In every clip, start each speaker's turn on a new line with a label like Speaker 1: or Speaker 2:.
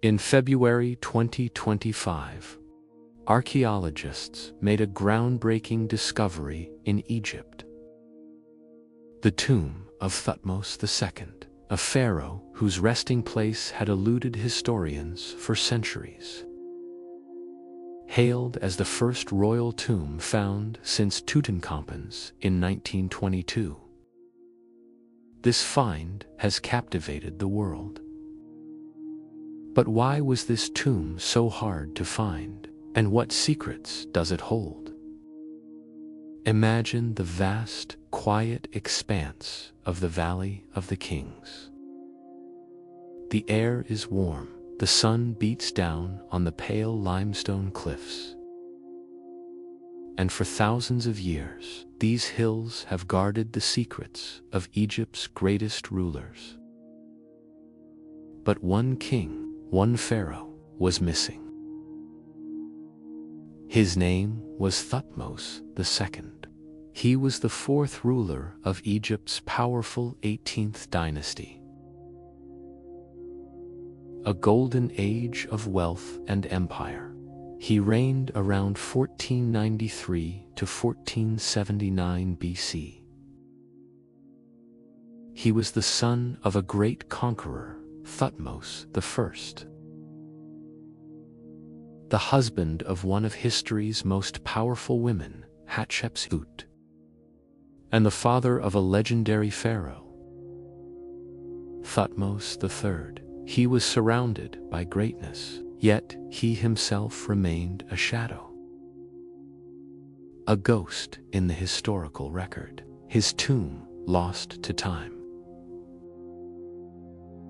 Speaker 1: In February 2025, archaeologists made a groundbreaking discovery in Egypt. The tomb of Thutmose II, a pharaoh whose resting place had eluded historians for centuries. Hailed as the first royal tomb found since Tutankhamun's in 1922. This find has captivated the world. But why was this tomb so hard to find, and what secrets does it hold? Imagine the vast, quiet expanse of the Valley of the Kings. The air is warm, the sun beats down on the pale limestone cliffs. And for thousands of years, these hills have guarded the secrets of Egypt's greatest rulers. But one king, one pharaoh, was missing. His name was Thutmose II. He was the fourth ruler of Egypt's powerful 18th dynasty. A golden age of wealth and empire. He reigned around 1493 to 1479 BC. He was the son of a great conqueror, Thutmose I. The husband of one of history's most powerful women, Hatshepsut, and the father of a legendary pharaoh, Thutmose III. He was surrounded by greatness, yet he himself remained a shadow. A ghost in the historical record, his tomb lost to time.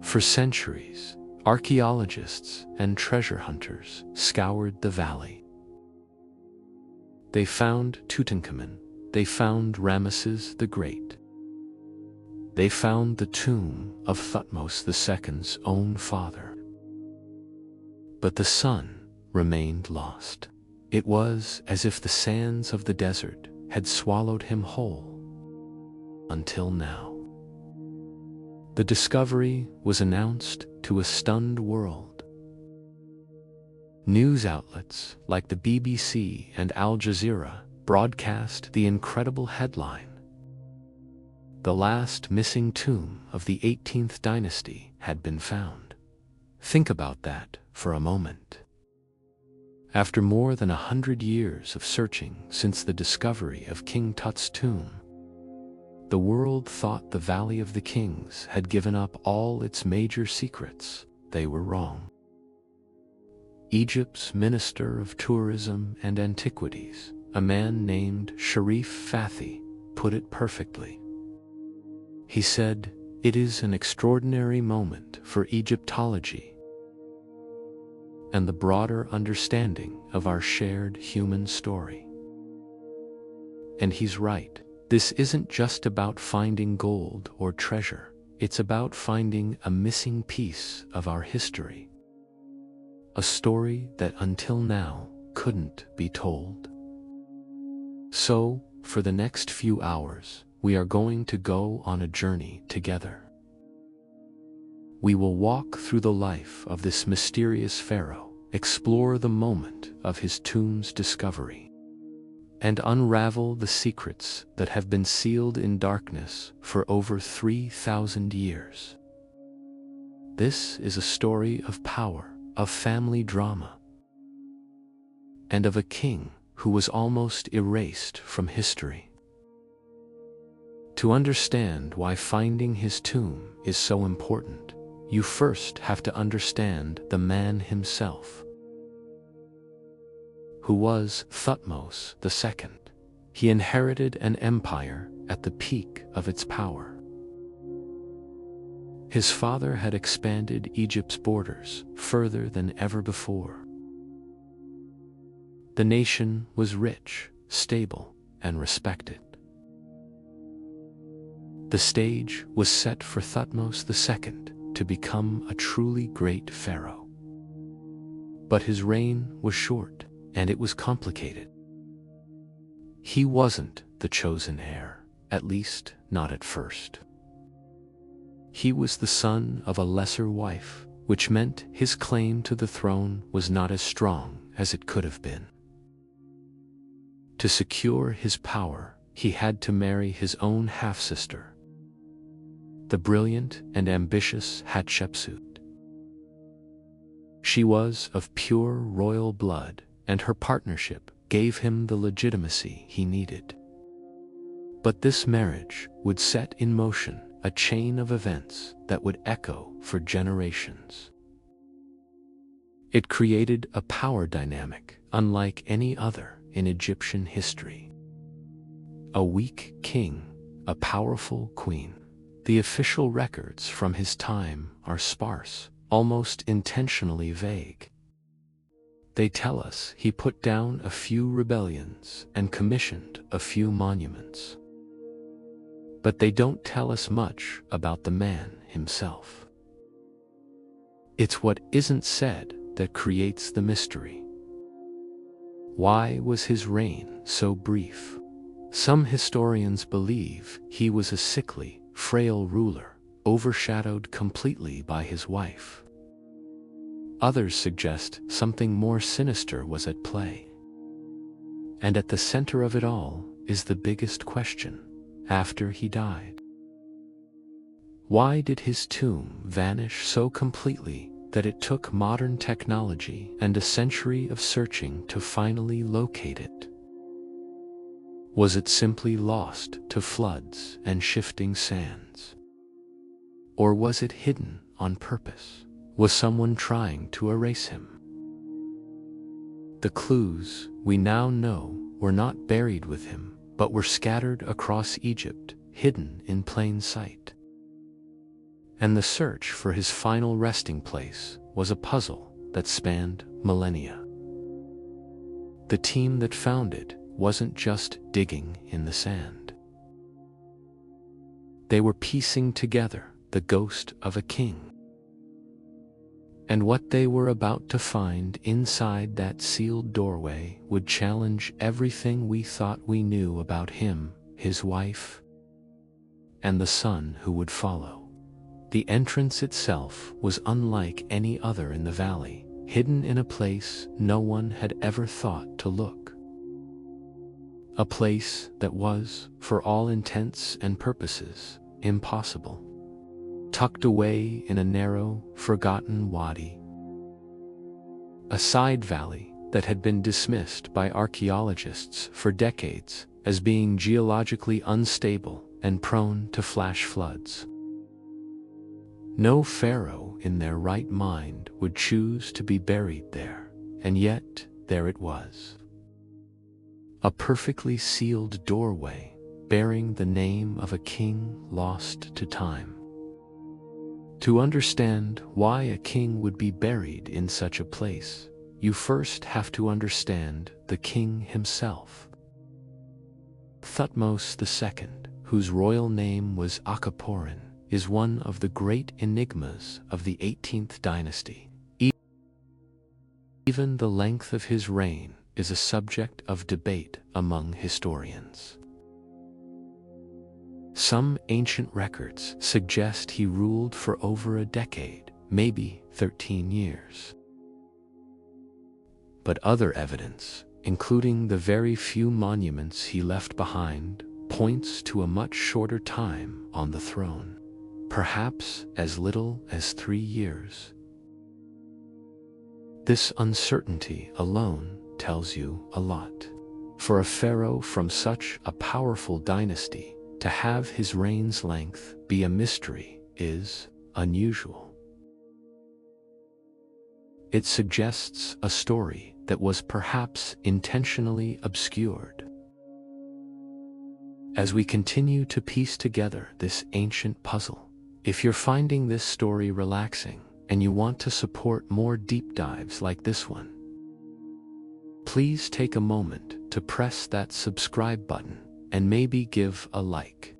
Speaker 1: For centuries, archaeologists and treasure hunters scoured the valley. They found Tutankhamun, they found Ramesses the Great. They found the tomb of Thutmose II's own father. But the son remained lost. It was as if the sands of the desert had swallowed him whole. Until now. The discovery was announced to a stunned world. News outlets like the BBC and Al Jazeera broadcast the incredible headline: "The last missing tomb of the 18th dynasty had been found." Think about that for a moment. After more than 100 years of searching since the discovery of King Tut's tomb, the world thought the Valley of the Kings had given up all its major secrets. They were wrong. Egypt's Minister of Tourism and Antiquities, a man named Sharif Fathi, put it perfectly. He said, "It is an extraordinary moment for Egyptology and the broader understanding of our shared human story." And he's right. This isn't just about finding gold or treasure. It's about finding a missing piece of our history. A story that until now couldn't be told. So, for the next few hours, we are going to go on a journey together. We will walk through the life of this mysterious pharaoh, explore the moment of his tomb's discovery, and unravel the secrets that have been sealed in darkness for over 3,000 years. This is a story of power, of family drama, and of a king who was almost erased from history. To understand why finding his tomb is so important, you first have to understand the man himself. Who was Thutmose II? He inherited an empire at the peak of its power. His father had expanded Egypt's borders further than ever before. The nation was rich, stable, and respected. The stage was set for Thutmose II to become a truly great pharaoh. But his reign was short, and it was complicated. He wasn't the chosen heir, at least not at first. He was the son of a lesser wife, which meant his claim to the throne was not as strong as it could have been. To secure his power, he had to marry his own half-sister, the brilliant and ambitious Hatshepsut. She was of pure royal blood, and her partnership gave him the legitimacy he needed. But this marriage would set in motion a chain of events that would echo for generations. It created a power dynamic unlike any other in Egyptian history. A weak king, a powerful queen. The official records from his time are sparse, almost intentionally vague. They tell us he put down a few rebellions and commissioned a few monuments. But they don't tell us much about the man himself. It's what isn't said that creates the mystery. Why was his reign so brief? Some historians believe he was a sickly, frail ruler, overshadowed completely by his wife. Others suggest something more sinister was at play. And at the center of it all is the biggest question: after he died, why did his tomb vanish so completely that it took modern technology and a century of searching to finally locate it? Was it simply lost to floods and shifting sands? Or was it hidden on purpose? Was someone trying to erase him? The clues, we now know, were not buried with him, but were scattered across Egypt, hidden in plain sight. And the search for his final resting place was a puzzle that spanned millennia. The team that found it wasn't just digging in the sand. They were piecing together the ghost of a king. And what they were about to find inside that sealed doorway would challenge everything we thought we knew about him, his wife, and the son who would follow. The entrance itself was unlike any other in the valley, hidden in a place no one had ever thought to look. A place that was, for all intents and purposes, impossible. Tucked away in a narrow, forgotten wadi. A side valley that had been dismissed by archaeologists for decades as being geologically unstable and prone to flash floods. No pharaoh in their right mind would choose to be buried there, and yet there it was. A perfectly sealed doorway bearing the name of a king lost to time. To understand why a king would be buried in such a place, you first have to understand the king himself. Thutmose II, whose royal name was Akhenaten, is one of the great enigmas of the 18th dynasty. Even the length of his reign is a subject of debate among historians. Some ancient records suggest he ruled for over a decade, maybe 13 years. But other evidence, including the very few monuments he left behind, points to a much shorter time on the throne, perhaps as little as 3 years. This uncertainty alone tells you a lot. For a pharaoh from such a powerful dynasty, to have his reign's length be a mystery is unusual. It suggests a story that was perhaps intentionally obscured. As we continue to piece together this ancient puzzle, if you're finding this story relaxing and you want to support more deep dives like this one, please take a moment to press that subscribe button and maybe give a like.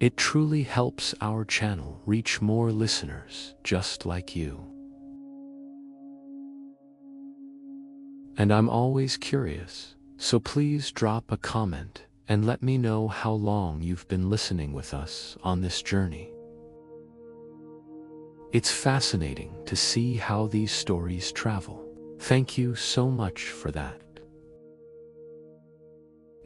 Speaker 1: It truly helps our channel reach more listeners just like you. And I'm always curious, so please drop a comment and let me know how long you've been listening with us on this journey. It's fascinating to see how these stories travel. Thank you so much for that.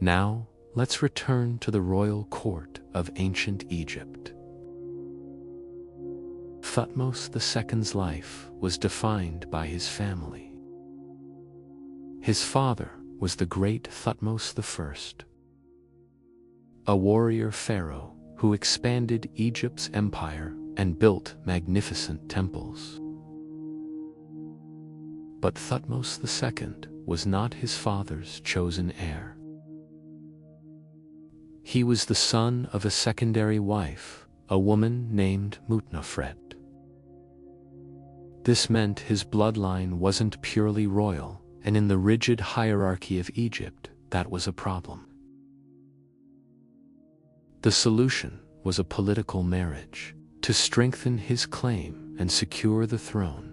Speaker 1: Now, let's return to the royal court of ancient Egypt. Thutmose II's life was defined by his family. His father was the great Thutmose I, a warrior pharaoh who expanded Egypt's empire and built magnificent temples. But Thutmose II was not his father's chosen heir. He was the son of a secondary wife, a woman named Mutnafret. This meant his bloodline wasn't purely royal, and in the rigid hierarchy of Egypt, that was a problem. The solution was a political marriage to strengthen his claim and secure the throne.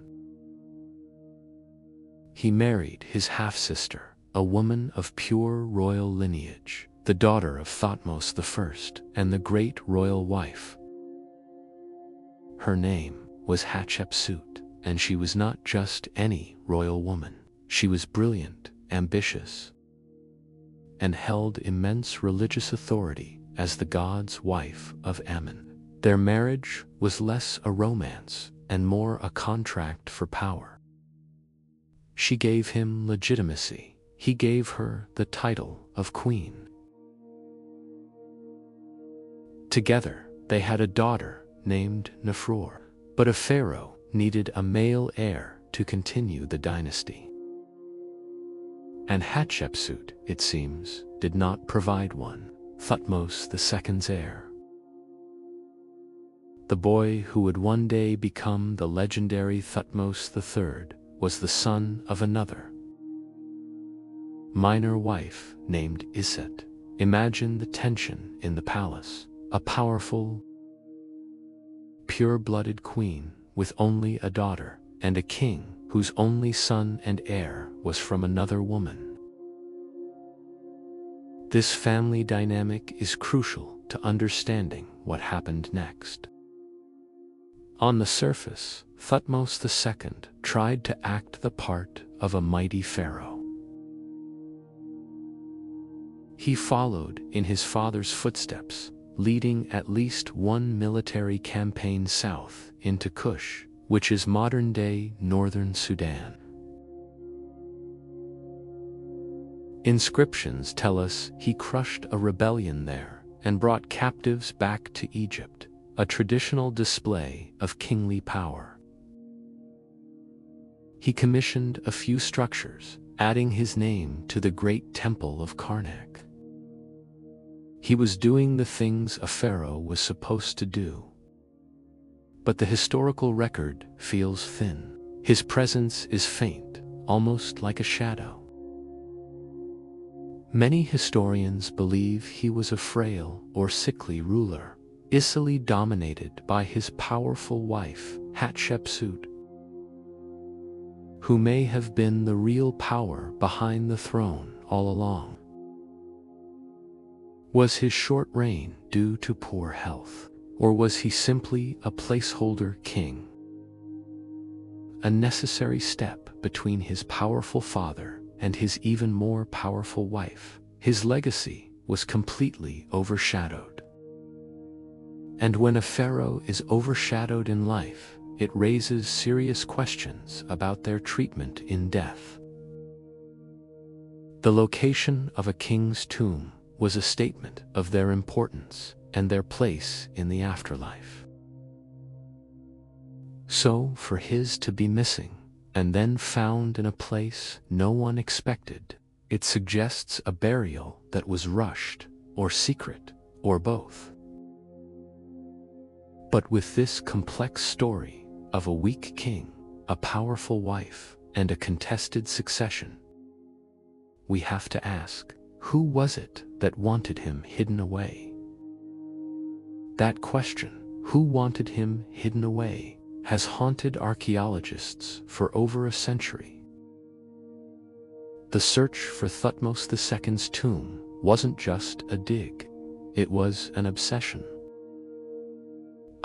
Speaker 1: He married his half-sister, a woman of pure royal lineage, the daughter of Thutmose I and the great royal wife. Her name was Hatshepsut, and she was not just any royal woman. She was brilliant, ambitious, and held immense religious authority as the god's wife of Ammon. Their marriage was less a romance and more a contract for power. She gave him legitimacy. He gave her the title of queen. Together, they had a daughter named Nefror, but a pharaoh needed a male heir to continue the dynasty. And Hatshepsut, it seems, did not provide one, Thutmose II's heir. The boy who would one day become the legendary Thutmose III was the son of another minor wife named Iset. Imagine the tension in the palace. A powerful, pure-blooded queen with only a daughter, and a king whose only son and heir was from another woman. This family dynamic is crucial to understanding what happened next. On the surface, Thutmose II tried to act the part of a mighty pharaoh. He followed in his father's footsteps, leading at least one military campaign south into Kush, which is modern-day northern Sudan. Inscriptions tell us he crushed a rebellion there and brought captives back to Egypt, a traditional display of kingly power. He commissioned a few structures, adding his name to the great temple of Karnak. He was doing the things a pharaoh was supposed to do. But the historical record feels thin. His presence is faint, almost like a shadow. Many historians believe he was a frail or sickly ruler, easily dominated by his powerful wife, Hatshepsut, who may have been the real power behind the throne all along. Was his short reign due to poor health, or was he simply a placeholder king? A necessary step between his powerful father and his even more powerful wife. His legacy was completely overshadowed. And when a pharaoh is overshadowed in life, it raises serious questions about their treatment in death. The location of a king's tomb was a statement of their importance and their place in the afterlife. So, for his to be missing, and then found in a place no one expected, it suggests a burial that was rushed, or secret, or both. But with this complex story of a weak king, a powerful wife, and a contested succession, we have to ask, who was it that wanted him hidden away? That question, who wanted him hidden away, has haunted archaeologists for over a century. The search for Thutmose II's tomb wasn't just a dig, it was an obsession.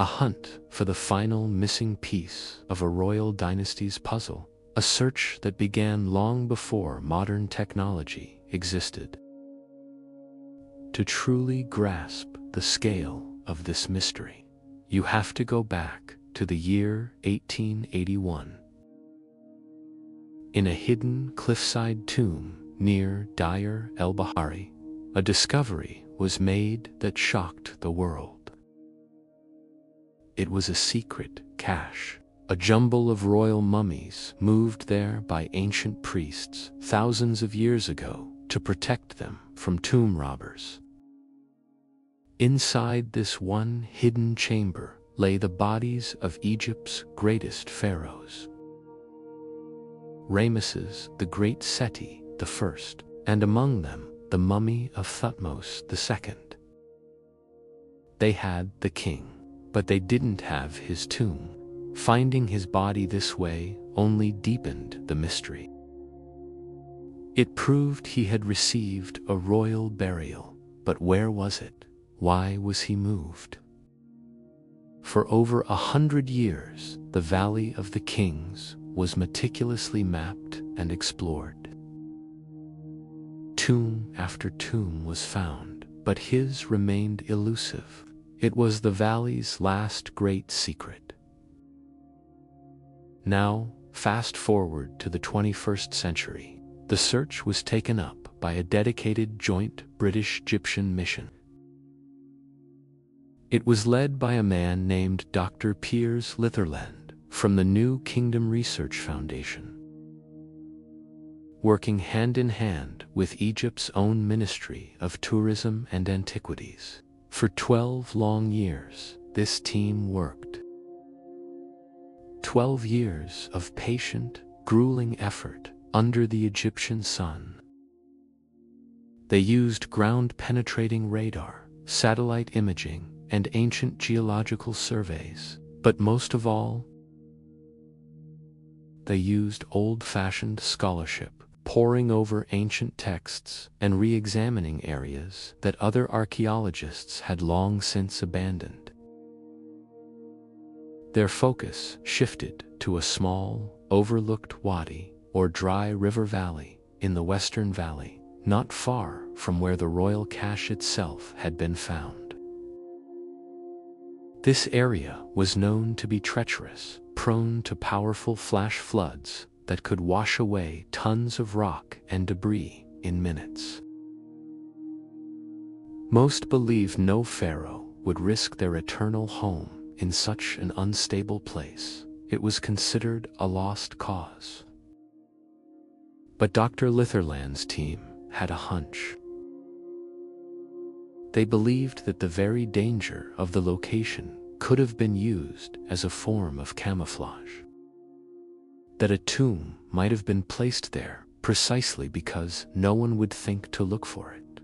Speaker 1: A hunt for the final missing piece of a royal dynasty's puzzle, a search that began long before modern technology existed. To truly grasp the scale of this mystery, you have to go back to the year 1881. In a hidden cliffside tomb near Deir el-Bahari, a discovery was made that shocked the world. It was a secret cache, a jumble of royal mummies moved there by ancient priests thousands of years ago to protect them from tomb robbers. Inside this one hidden chamber lay the bodies of Egypt's greatest pharaohs. Ramesses the Great Seti I, and among them the mummy of Thutmose II. They had the king, but they didn't have his tomb. Finding his body this way only deepened the mystery. It proved he had received a royal burial, but where was it? Why was he moved? For over 100 years, the Valley of the Kings was meticulously mapped and explored. Tomb after tomb was found, but his remained elusive. It was the valley's last great secret. Now, fast forward to the 21st century, the search was taken up by a dedicated joint British-Egyptian mission. It was led by a man named Dr. Piers Litherland from the New Kingdom Research Foundation. Working hand in hand with Egypt's own Ministry of Tourism and Antiquities, for 12 long years, this team worked. 12 years of patient, grueling effort under the Egyptian sun. They used ground-penetrating radar, satellite imaging, and ancient geological surveys, but most of all, they used old-fashioned scholarship, poring over ancient texts and re-examining areas that other archaeologists had long since abandoned. Their focus shifted to a small, overlooked wadi, or dry river valley, in the Western Valley, not far from where the royal cache itself had been found. This area was known to be treacherous, prone to powerful flash floods that could wash away tons of rock and debris in minutes. Most believed no pharaoh would risk their eternal home in such an unstable place. It was considered a lost cause. But Dr. Litherland's team had a hunch. They believed that the very danger of the location could have been used as a form of camouflage. That a tomb might have been placed there precisely because no one would think to look for it.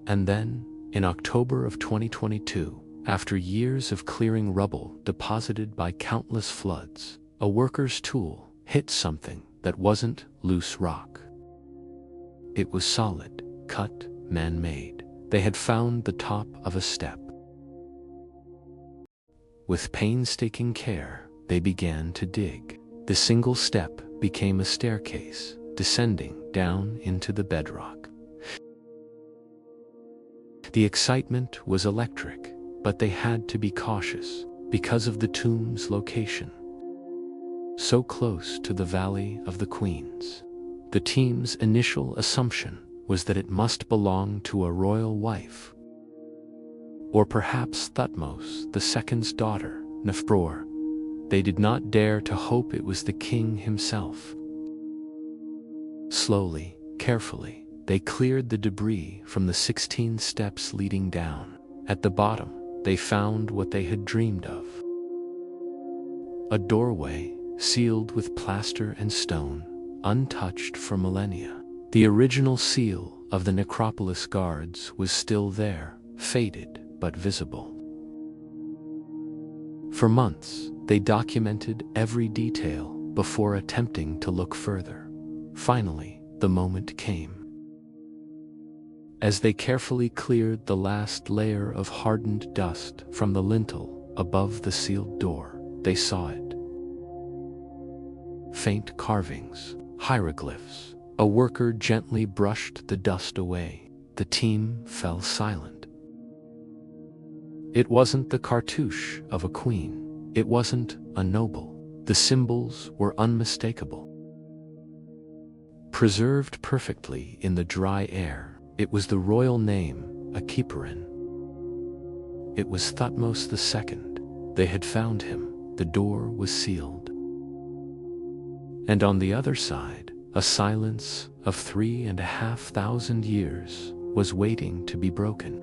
Speaker 1: And then, in October of 2022, after years of clearing rubble deposited by countless floods, a worker's tool hit something that wasn't loose rock. It was solid, cut, man-made. They had found the top of a step. With painstaking care, they began to dig. The single step became a staircase, descending down into the bedrock. The excitement was electric, but they had to be cautious because of the tomb's location. So close to the Valley of the Queens. The team's initial assumption was that it must belong to a royal wife, or perhaps Thutmose II's daughter, Nefertari. They did not dare to hope it was the king himself. Slowly, carefully, they cleared the debris from the 16 steps leading down. At the bottom, they found what they had dreamed of. A doorway sealed with plaster and stone, untouched for millennia. The original seal of the necropolis guards was still there, faded but visible. For months, they documented every detail before attempting to look further. Finally, the moment came. As they carefully cleared the last layer of hardened dust from the lintel above the sealed door, they saw it. Faint carvings, hieroglyphs. A worker gently brushed the dust away. The team fell silent. It wasn't the cartouche of a queen. It wasn't a noble. The symbols were unmistakable. Preserved perfectly in the dry air, it was the royal name, Akiparin. It was Thutmose II. They had found him. The door was sealed. And on the other side, a silence of 3,500 years was waiting to be broken.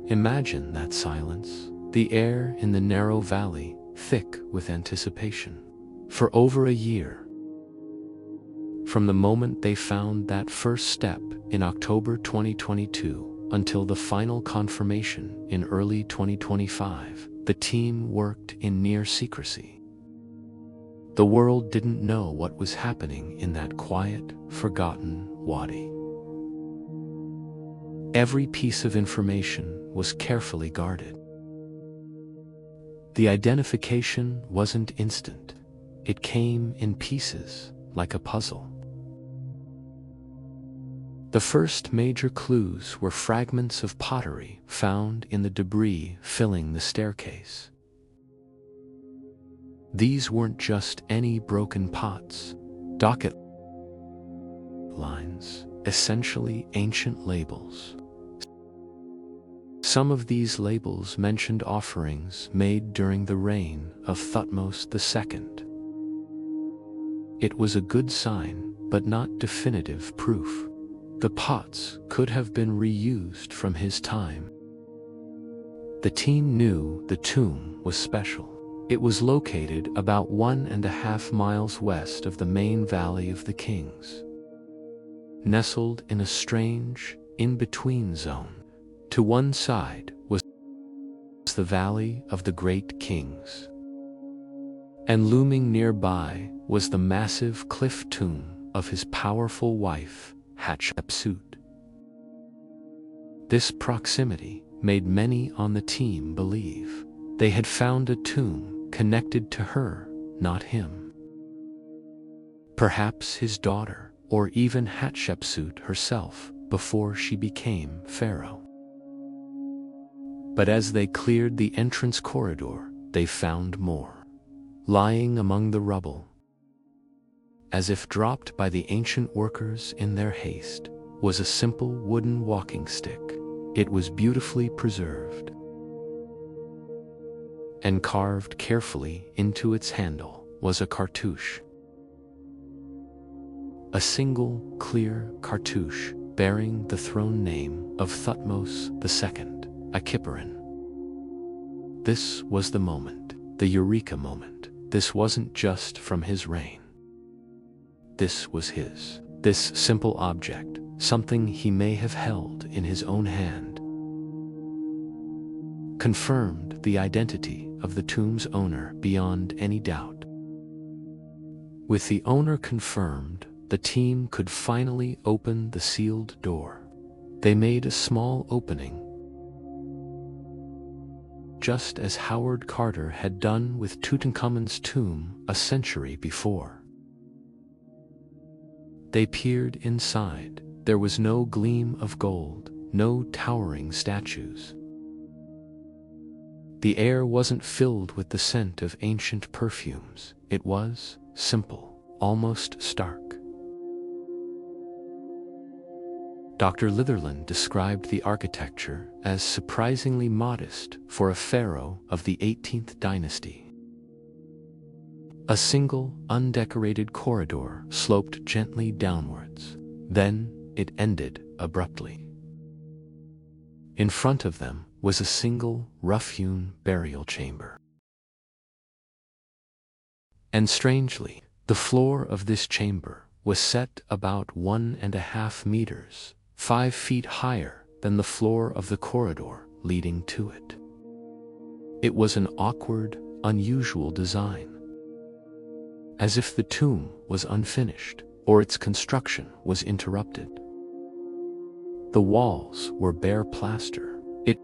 Speaker 1: Imagine that silence, the air in the narrow valley thick with anticipation. For over a year, from the moment they found that first step in October 2022 until the final confirmation in early 2025, the team worked in near secrecy. The world didn't know what was happening in that quiet, forgotten wadi. Every piece of information was carefully guarded. The identification wasn't instant. It came in pieces, like a puzzle. The first major clues were fragments of pottery found in the debris filling the staircase. These weren't just any broken pots. Docket lines, essentially ancient labels. Some of these labels mentioned offerings made during the reign of Thutmose II. It was a good sign, but not definitive proof. The pots could have been reused from his time. The team knew the tomb was special. It was located about 1.5 miles west of the main Valley of the Kings, nestled in a strange, in-between zone. To one side was the Valley of the Great Kings, and looming nearby was the massive cliff tomb of his powerful wife, Hatshepsut. This proximity made many on the team believe they had found a tomb connected to her, not him. Perhaps his daughter, or even Hatshepsut herself, before she became Pharaoh. But as they cleared the entrance corridor, they found more. Lying among the rubble, as if dropped by the ancient workers in their haste, was a simple wooden walking stick. It was beautifully preserved, and carved carefully into its handle was a cartouche. A single, clear cartouche bearing the throne name of Thutmose II, Akiparin. This was the moment, the eureka moment. This wasn't just from his reign. This was his. This simple object, something he may have held in his own hand, confirmed the identity of the tomb's owner beyond any doubt. With the owner confirmed, the team could finally open the sealed door. They made a small opening, just as Howard Carter had done with Tutankhamun's tomb a century before. They peered inside. There was no gleam of gold, no towering statues. The air wasn't filled with the scent of ancient perfumes. It was simple, almost stark. Dr. Litherland described the architecture as surprisingly modest for a pharaoh of the 18th dynasty. A single, undecorated corridor sloped gently downwards. Then it ended abruptly. In front of them was a single, rough-hewn burial chamber. And strangely, the floor of this chamber was set about 1.5 meters, 5 feet higher than the floor of the corridor leading to it. It was an awkward, unusual design, as if the tomb was unfinished or its construction was interrupted. The walls were bare plaster. It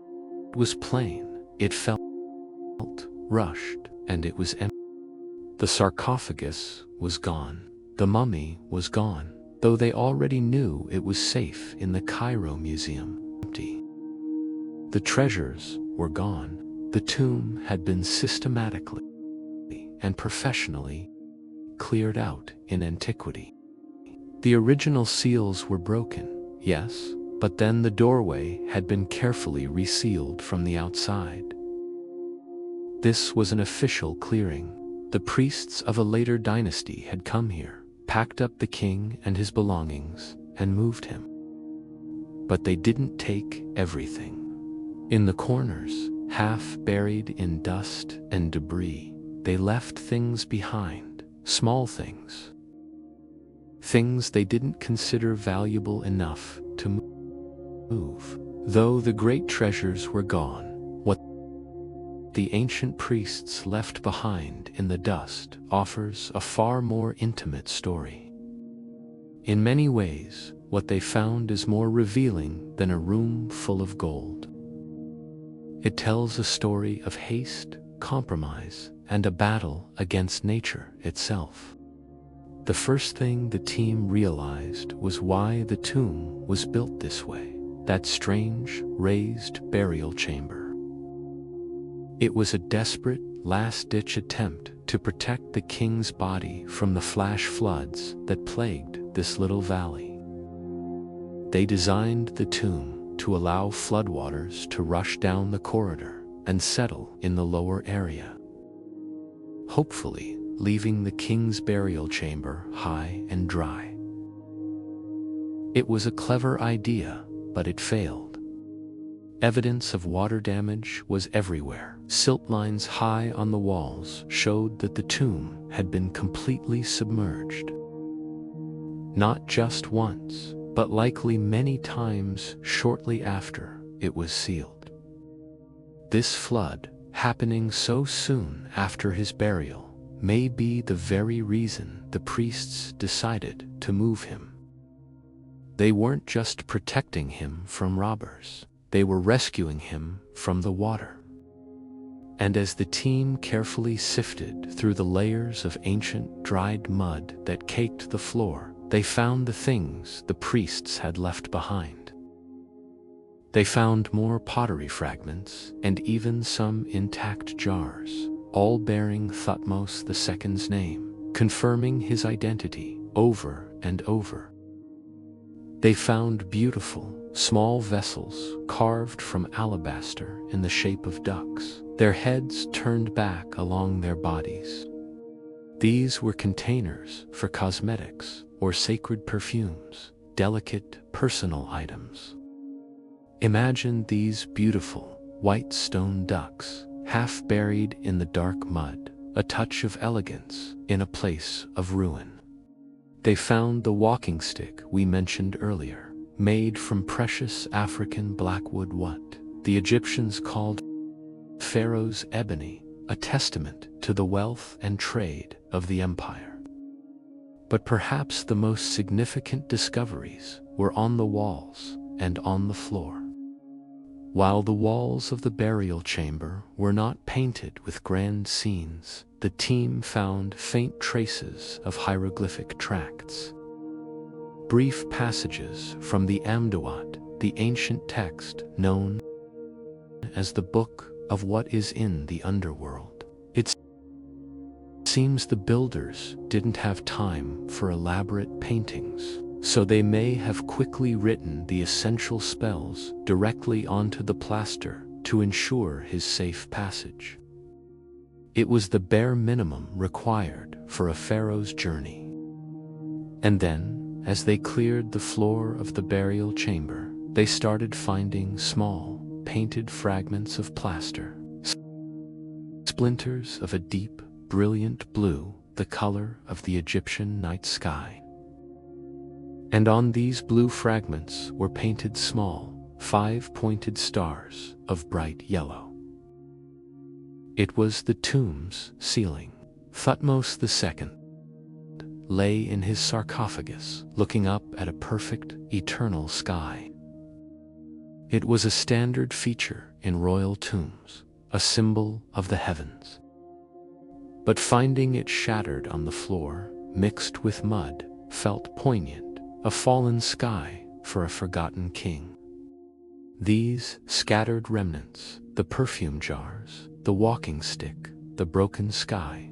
Speaker 1: was plain, it felt rushed, and it was empty. The sarcophagus was gone. The mummy was gone, though they already knew it was safe in the Cairo Museum. Empty. The treasures were gone. The tomb had been systematically and professionally cleared out in antiquity. The original seals were broken, yes, but then the doorway had been carefully resealed from the outside. This was an official clearing. The priests of a later dynasty had come here, packed up the king and his belongings, and moved him. But they didn't take everything. In the corners, half buried in dust and debris, they left things behind, small things. Things they didn't consider valuable enough to move. Though the great treasures were gone, what the ancient priests left behind in the dust offers a far more intimate story. In many ways, what they found is more revealing than a room full of gold. It tells a story of haste, compromise, and a battle against nature itself. The first thing the team realized was why the tomb was built this way, that strange, raised burial chamber. It was a desperate, last-ditch attempt to protect the king's body from the flash floods that plagued this little valley. They designed the tomb to allow floodwaters to rush down the corridor and settle in the lower area, hopefully leaving the king's burial chamber high and dry. It was a clever idea, but it failed. Evidence of water damage was everywhere. Silt lines high on the walls showed that the tomb had been completely submerged. Not just once, but likely many times shortly after it was sealed. This flood, happening so soon after his burial, may be the very reason the priests decided to move him. They weren't just protecting him from robbers. They were rescuing him from the water. And as the team carefully sifted through the layers of ancient dried mud that caked the floor, they found the things the priests had left behind. They found more pottery fragments and even some intact jars, all bearing Thutmose II's name, confirming his identity over and over. They found beautiful, small vessels carved from alabaster in the shape of ducks, their heads turned back along their bodies. These were containers for cosmetics or sacred perfumes, delicate personal items. Imagine these beautiful, white stone ducks, half buried in the dark mud, a touch of elegance in a place of ruin. They found the walking stick we mentioned earlier, made from precious African blackwood what the Egyptians called Pharaoh's ebony, a testament to the wealth and trade of the empire. But perhaps the most significant discoveries were on the walls and on the floor. While the walls of the burial chamber were not painted with grand scenes, the team found faint traces of hieroglyphic tracts. Brief passages from the Amduat, the ancient text known as the Book of What Is in the Underworld. It seems the builders didn't have time for elaborate paintings, so they may have quickly written the essential spells directly onto the plaster to ensure his safe passage. It was the bare minimum required for a pharaoh's journey. And then, as they cleared the floor of the burial chamber, they started finding small, painted fragments of plaster, splinters of a deep, brilliant blue, the color of the Egyptian night sky. And on these blue fragments were painted small, 5-pointed stars of bright yellow. It was the tomb's ceiling. Thutmose II lay in his sarcophagus, looking up at a perfect, eternal sky. It was a standard feature in royal tombs, a symbol of the heavens. But finding it shattered on the floor, mixed with mud, felt poignant, a fallen sky for a forgotten king. These scattered remnants, the perfume jars, the walking stick, the broken sky,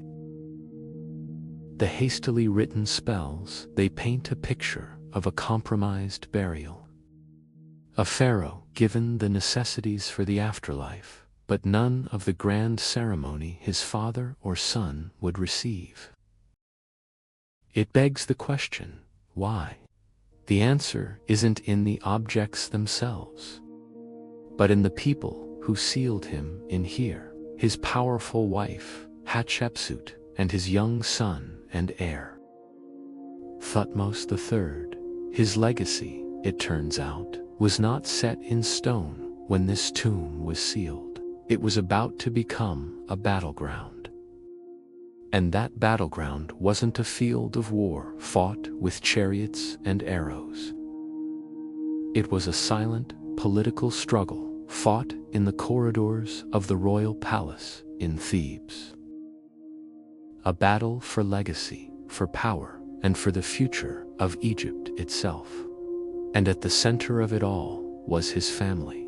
Speaker 1: the hastily written spells, they paint a picture of a compromised burial. A pharaoh given the necessities for the afterlife, but none of the grand ceremony his father or son would receive. It begs the question, why? The answer isn't in the objects themselves, but in the people who sealed him in here, his powerful wife, Hatshepsut, and his young son and heir, Thutmose III. His legacy, it turns out, was not set in stone when this tomb was sealed. It was about to become a battleground. And that battleground wasn't a field of war fought with chariots and arrows. It was a silent, political struggle fought in the corridors of the royal palace in Thebes. A battle for legacy, for power, and for the future of Egypt itself. And at the center of it all was his family.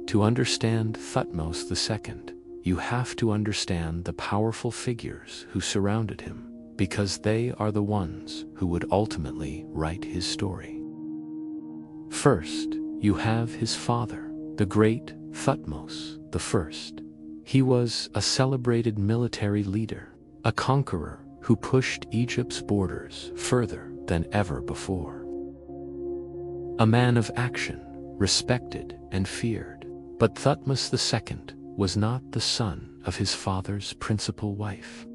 Speaker 1: To understand Thutmose II, you have to understand the powerful figures who surrounded him, because they are the ones who would ultimately write his story. First, you have his father, the great Thutmose I. He was a celebrated military leader, a conqueror who pushed Egypt's borders further than ever before. A man of action, respected and feared. But Thutmose II was not the son of his father's principal wife.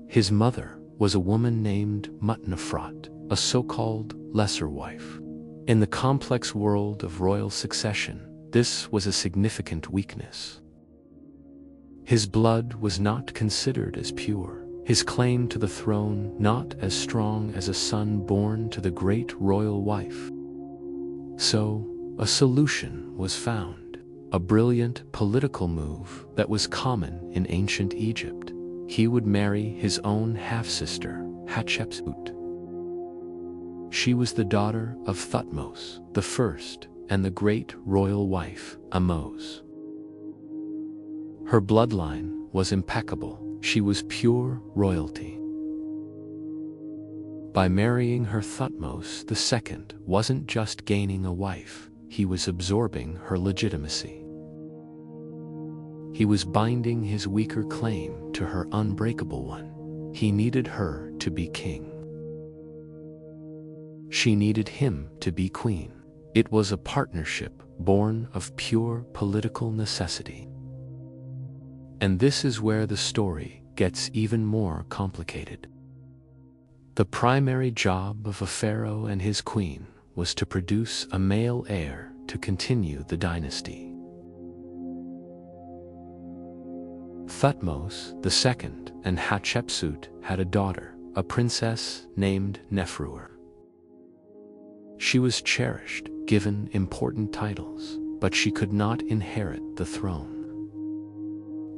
Speaker 1: His mother was a woman named Mutnefrat, a so-called lesser wife. In the complex world of royal succession, this was a significant weakness. His blood was not considered as pure, his claim to the throne not as strong as a son born to the great royal wife. So, a solution was found, a brilliant political move that was common in ancient Egypt. He would marry his own half-sister, Hatshepsut. She was the daughter of Thutmose I and the great royal wife, Ahmose. Her bloodline was impeccable. She was pure royalty. By marrying her, Thutmose II wasn't just gaining a wife, he was absorbing her legitimacy. He was binding his weaker claim to her unbreakable one. He needed her to be king. She needed him to be queen. It was a partnership born of pure political necessity. And this is where the story gets even more complicated. The primary job of a pharaoh and his queen was to produce a male heir to continue the dynasty. Thutmose II and Hatshepsut had a daughter, a princess named Nefruer. She was cherished, given important titles, but she could not inherit the throne.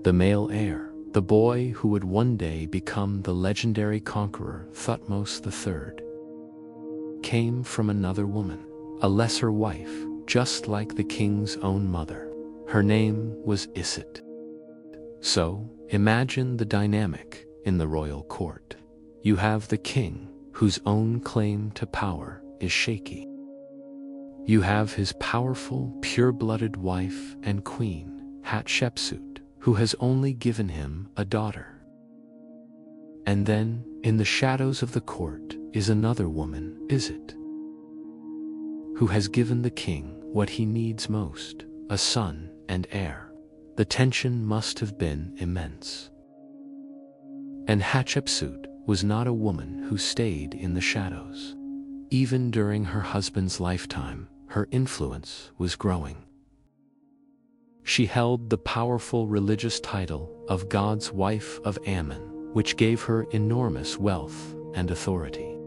Speaker 1: The male heir, the boy who would one day become the legendary conqueror Thutmose III, came from another woman, a lesser wife, just like the king's own mother. Her name was Isit. So, imagine the dynamic in the royal court. You have the king, whose own claim to power is shaky. You have his powerful, pure-blooded wife and queen, Hatshepsut, who has only given him a daughter. And then, in the shadows of the court, is another woman, Isit, who has given the king what he needs most, a son and heir. The tension must have been immense. And Hatshepsut was not a woman who stayed in the shadows. Even during her husband's lifetime, her influence was growing. She held the powerful religious title of God's wife of Ammon, which gave her enormous wealth and authority.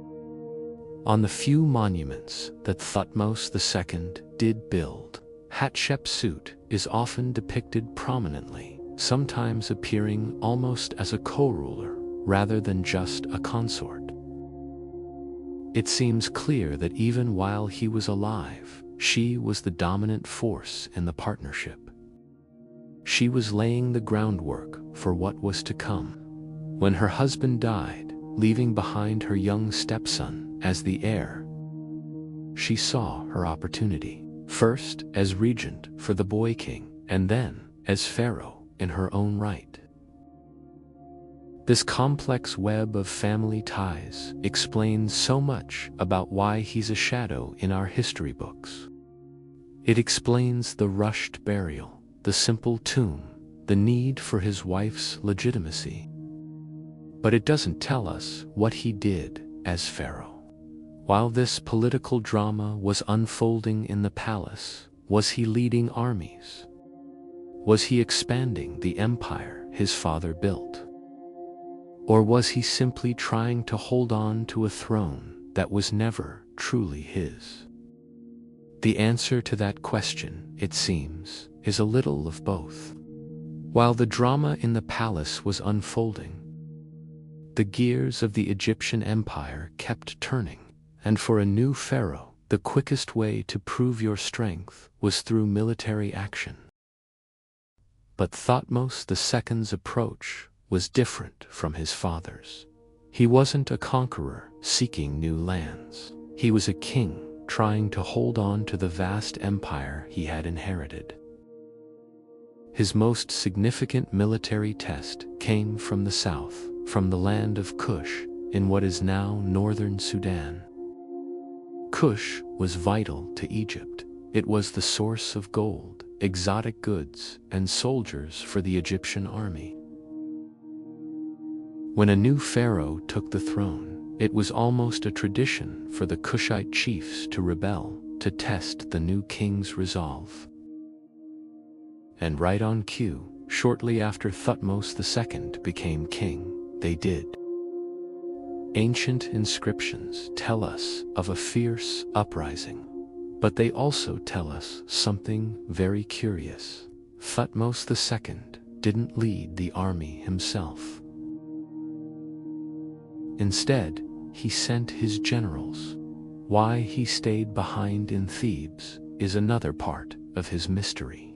Speaker 1: On the few monuments that Thutmose II did build, Hatshepsut is often depicted prominently, sometimes appearing almost as a co-ruler rather than just a consort. It seems clear that even while he was alive, she was the dominant force in the partnership. She was laying the groundwork for what was to come. When her husband died, leaving behind her young stepson as the heir, she saw her opportunity, first as regent for the boy king, and then as pharaoh in her own right. This complex web of family ties explains so much about why he's a shadow in our history books. It explains the rushed burial, the simple tomb, the need for his wife's legitimacy. But it doesn't tell us what he did as pharaoh. While this political drama was unfolding in the palace, was he leading armies? Was he expanding the empire his father built? Or was he simply trying to hold on to a throne that was never truly his? The answer to that question, it seems, is a little of both. While the drama in the palace was unfolding, the gears of the Egyptian empire kept turning, and for a new pharaoh, the quickest way to prove your strength was through military action. But Thutmose II's approach was different from his father's. He wasn't a conqueror seeking new lands. He was a king trying to hold on to the vast empire he had inherited. His most significant military test came from the south, from the land of Kush, in what is now northern Sudan. Kush was vital to Egypt. It was the source of gold, exotic goods, and soldiers for the Egyptian army. When a new pharaoh took the throne, it was almost a tradition for the Kushite chiefs to rebel, to test the new king's resolve. And right on cue, shortly after Thutmose II became king, they did. Ancient inscriptions tell us of a fierce uprising, but they also tell us something very curious. Thutmose II didn't lead the army himself. Instead, he sent his generals. Why he stayed behind in Thebes is another part of his mystery.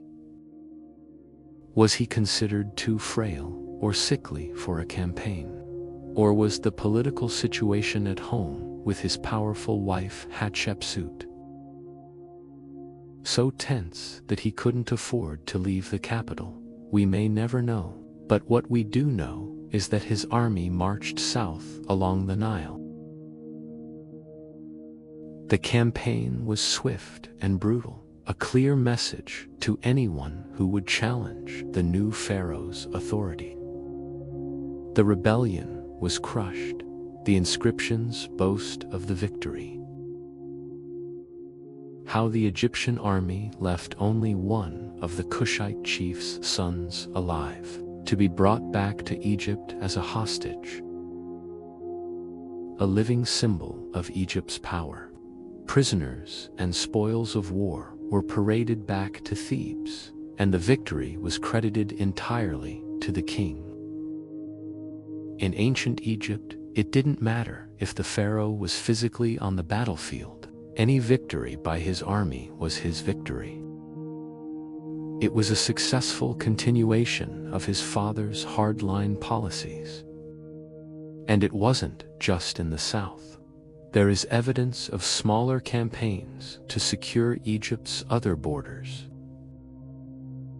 Speaker 1: Was he considered too frail or sickly for a campaign? Or was the political situation at home with his powerful wife Hatshepsut so tense that he couldn't afford to leave the capital? We may never know, but what we do know is that his army marched south along the Nile. The campaign was swift and brutal, a clear message to anyone who would challenge the new pharaoh's authority. The rebellion was crushed. The inscriptions boast of the victory. How the Egyptian army left only one of the Kushite chief's sons alive, to be brought back to Egypt as a hostage, a living symbol of Egypt's power. Prisoners and spoils of war were paraded back to Thebes, and the victory was credited entirely to the king. In ancient Egypt, it didn't matter if the pharaoh was physically on the battlefield. Any victory by his army was his victory. It was a successful continuation of his father's hardline policies. And it wasn't just in the south. There is evidence of smaller campaigns to secure Egypt's other borders.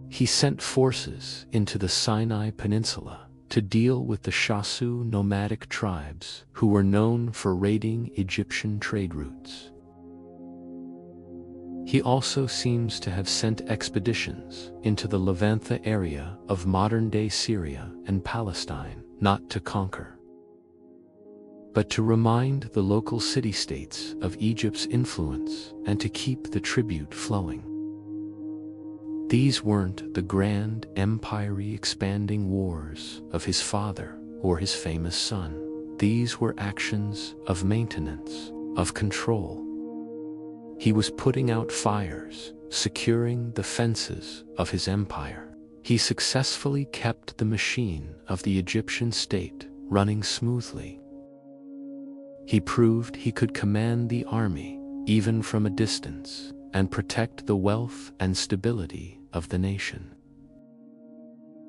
Speaker 1: He sent forces into the Sinai Peninsula to deal with the Shasu nomadic tribes who were known for raiding Egyptian trade routes. He also seems to have sent expeditions into the Levantha area of modern-day Syria and Palestine, not to conquer, but to remind the local city-states of Egypt's influence and to keep the tribute flowing. These weren't the grand, empire-y expanding wars of his father or his famous son. These were actions of maintenance, of control. He was putting out fires, securing the fences of his empire. He successfully kept the machine of the Egyptian state running smoothly. He proved he could command the army, even from a distance, and protect the wealth and stability of the nation.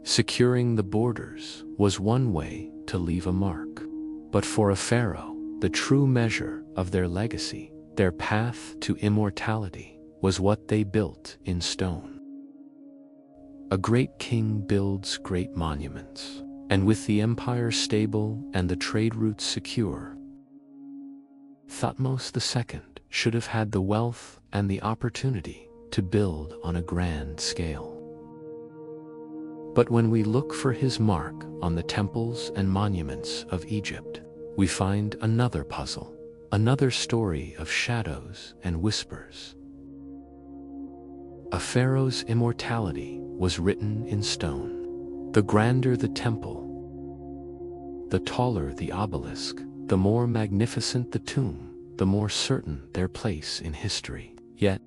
Speaker 1: Securing the borders was one way to leave a mark. But for a pharaoh, the true measure of their legacy, their path to immortality, was what they built in stone. A great king builds great monuments, and with the empire stable and the trade routes secure, Thutmose II should have had the wealth and the opportunity to build on a grand scale. But when we look for his mark on the temples and monuments of Egypt, we find another puzzle, another story of shadows and whispers. A pharaoh's immortality was written in stone. The grander the temple, the taller the obelisk, the more magnificent the tomb, the more certain their place in history. Yet,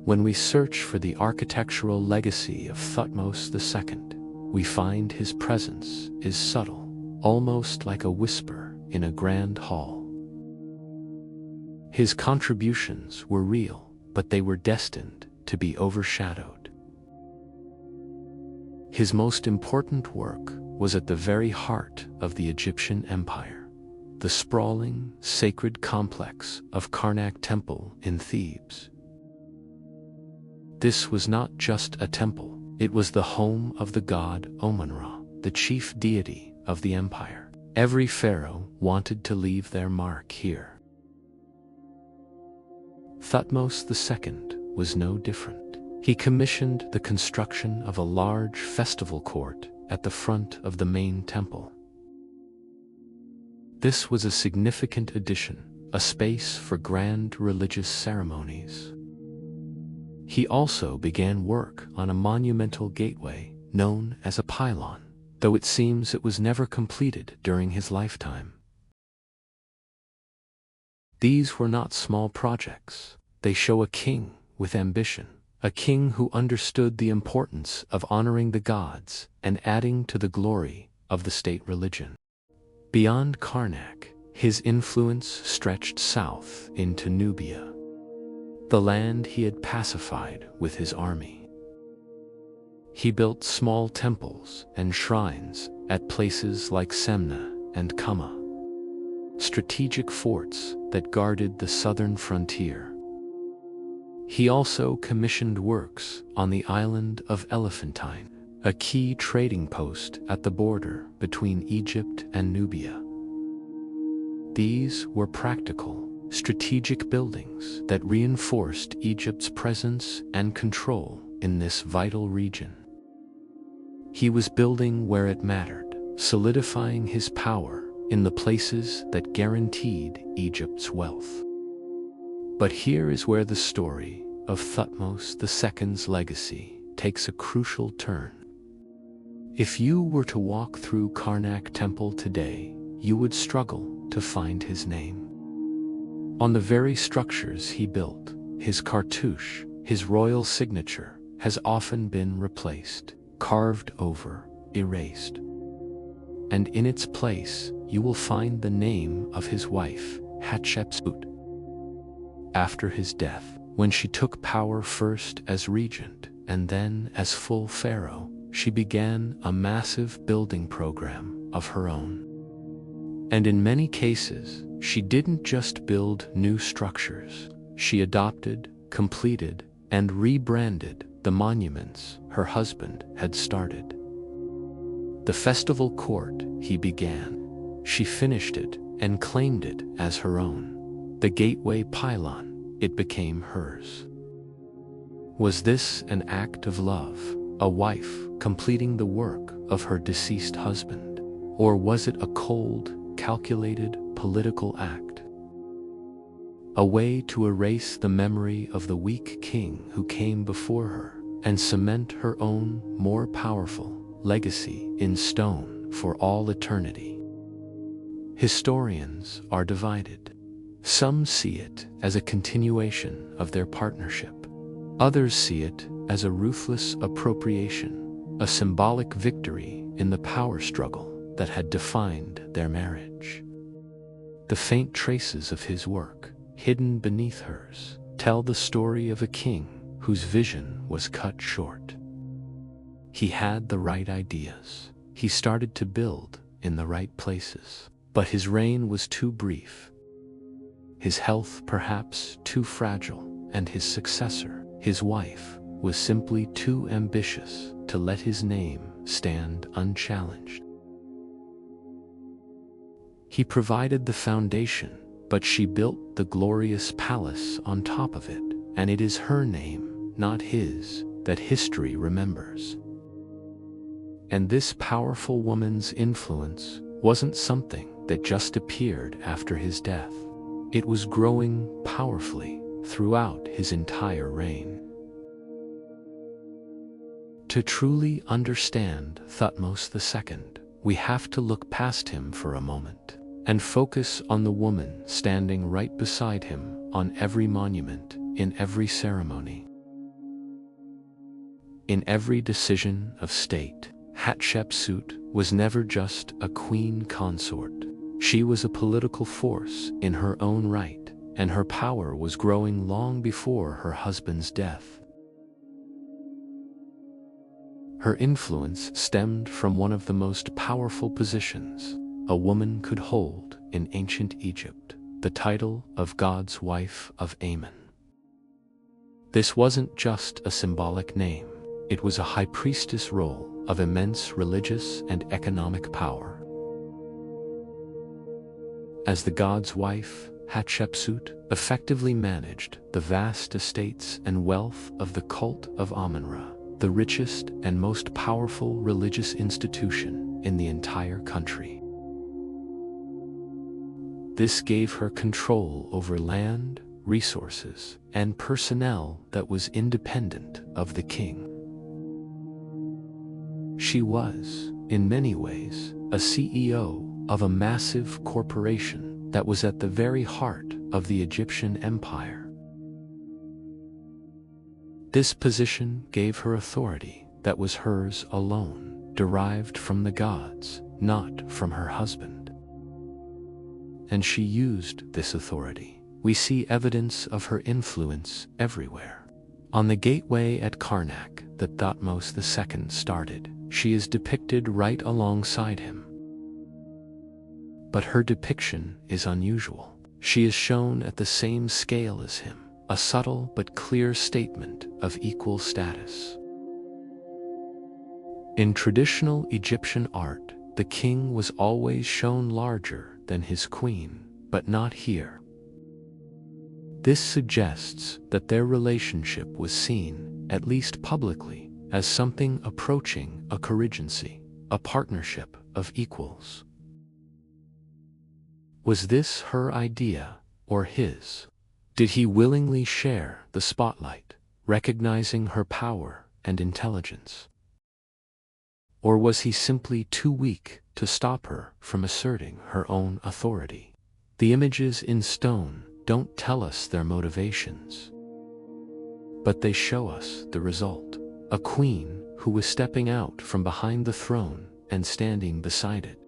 Speaker 1: when we search for the architectural legacy of Thutmose II, we find his presence is subtle, almost like a whisper in a grand hall. His contributions were real, but they were destined to be overshadowed. His most important work was at the very heart of the Egyptian empire, the sprawling, sacred complex of Karnak Temple in Thebes. This was not just a temple, it was the home of the god Amun-Ra, the chief deity of the empire. Every pharaoh wanted to leave their mark here. Thutmose II was no different. He commissioned the construction of a large festival court at the front of the main temple. This was a significant addition, a space for grand religious ceremonies. He also began work on a monumental gateway known as a pylon, though it seems it was never completed during his lifetime. These were not small projects. They show a king with ambition, a king who understood the importance of honoring the gods and adding to the glory of the state religion. Beyond Karnak, his influence stretched south into Nubia, the land he had pacified with his army. He built small temples and shrines at places like Semna and Kama, strategic forts that guarded the southern frontier. He also commissioned works on the island of Elephantine, a key trading post at the border between Egypt and Nubia. These were practical, strategic buildings that reinforced Egypt's presence and control in this vital region. He was building where it mattered, solidifying his power in the places that guaranteed Egypt's wealth. But here is where the story of Thutmose II's legacy takes a crucial turn. If you were to walk through Karnak Temple today, you would struggle to find his name. On the very structures he built, his cartouche, his royal signature, has often been replaced, carved over, erased. And in its place, you will find the name of his wife, Hatshepsut. After his death, when she took power first as regent and then as full pharaoh, she began a massive building program of her own. And in many cases, she didn't just build new structures. She adopted, completed, and rebranded the monuments her husband had started. The festival court he began, she finished it and claimed it as her own. The gateway pylon, it became hers. Was this an act of love, a wife completing the work of her deceased husband? Or was it a cold, calculated political act? A way to erase the memory of the weak king who came before her and cement her own more powerful legacy in stone for all eternity. Historians are divided. Some see it as a continuation of their partnership. Others see it as a ruthless appropriation, a symbolic victory in the power struggle that had defined their marriage. The faint traces of his work, hidden beneath hers, tell the story of a king whose vision was cut short. He had the right ideas. He started to build in the right places. But his reign was too brief. His health perhaps too fragile, and his successor, his wife, was simply too ambitious to let his name stand unchallenged. He provided the foundation, but she built the glorious palace on top of it, and it is her name, not his, that history remembers. And this powerful woman's influence wasn't something that just appeared after his death. It was growing powerfully throughout his entire reign. To truly understand Thutmose II, we have to look past him for a moment and focus on the woman standing right beside him on every monument, in every ceremony. In every decision of state, Hatshepsut was never just a queen consort. She was a political force in her own right, and her power was growing long before her husband's death. Her influence stemmed from one of the most powerful positions a woman could hold in ancient Egypt, the title of God's wife of Amen. This wasn't just a symbolic name, it was a high priestess role of immense religious and economic power. As the god's wife, Hatshepsut effectively managed the vast estates and wealth of the cult of Amun-Ra, the richest and most powerful religious institution in the entire country. This gave her control over land, resources, and personnel that was independent of the king. She was, in many ways, a CEO of a massive corporation that was at the very heart of the Egyptian empire. This position gave her authority that was hers alone, derived from the gods, not from her husband. And she used this authority. We see evidence of her influence everywhere. On the gateway at Karnak that Thutmose II started, she is depicted right alongside him. But her depiction is unusual. She is shown at the same scale as him, a subtle but clear statement of equal status. In traditional Egyptian art, the king was always shown larger than his queen, but not here. This suggests that their relationship was seen, at least publicly, as something approaching a co-regency, a partnership of equals. Was this her idea, or his? Did he willingly share the spotlight, recognizing her power and intelligence? Or was he simply too weak to stop her from asserting her own authority? The images in stone don't tell us their motivations, but they show us the result. A queen who was stepping out from behind the throne and standing beside it.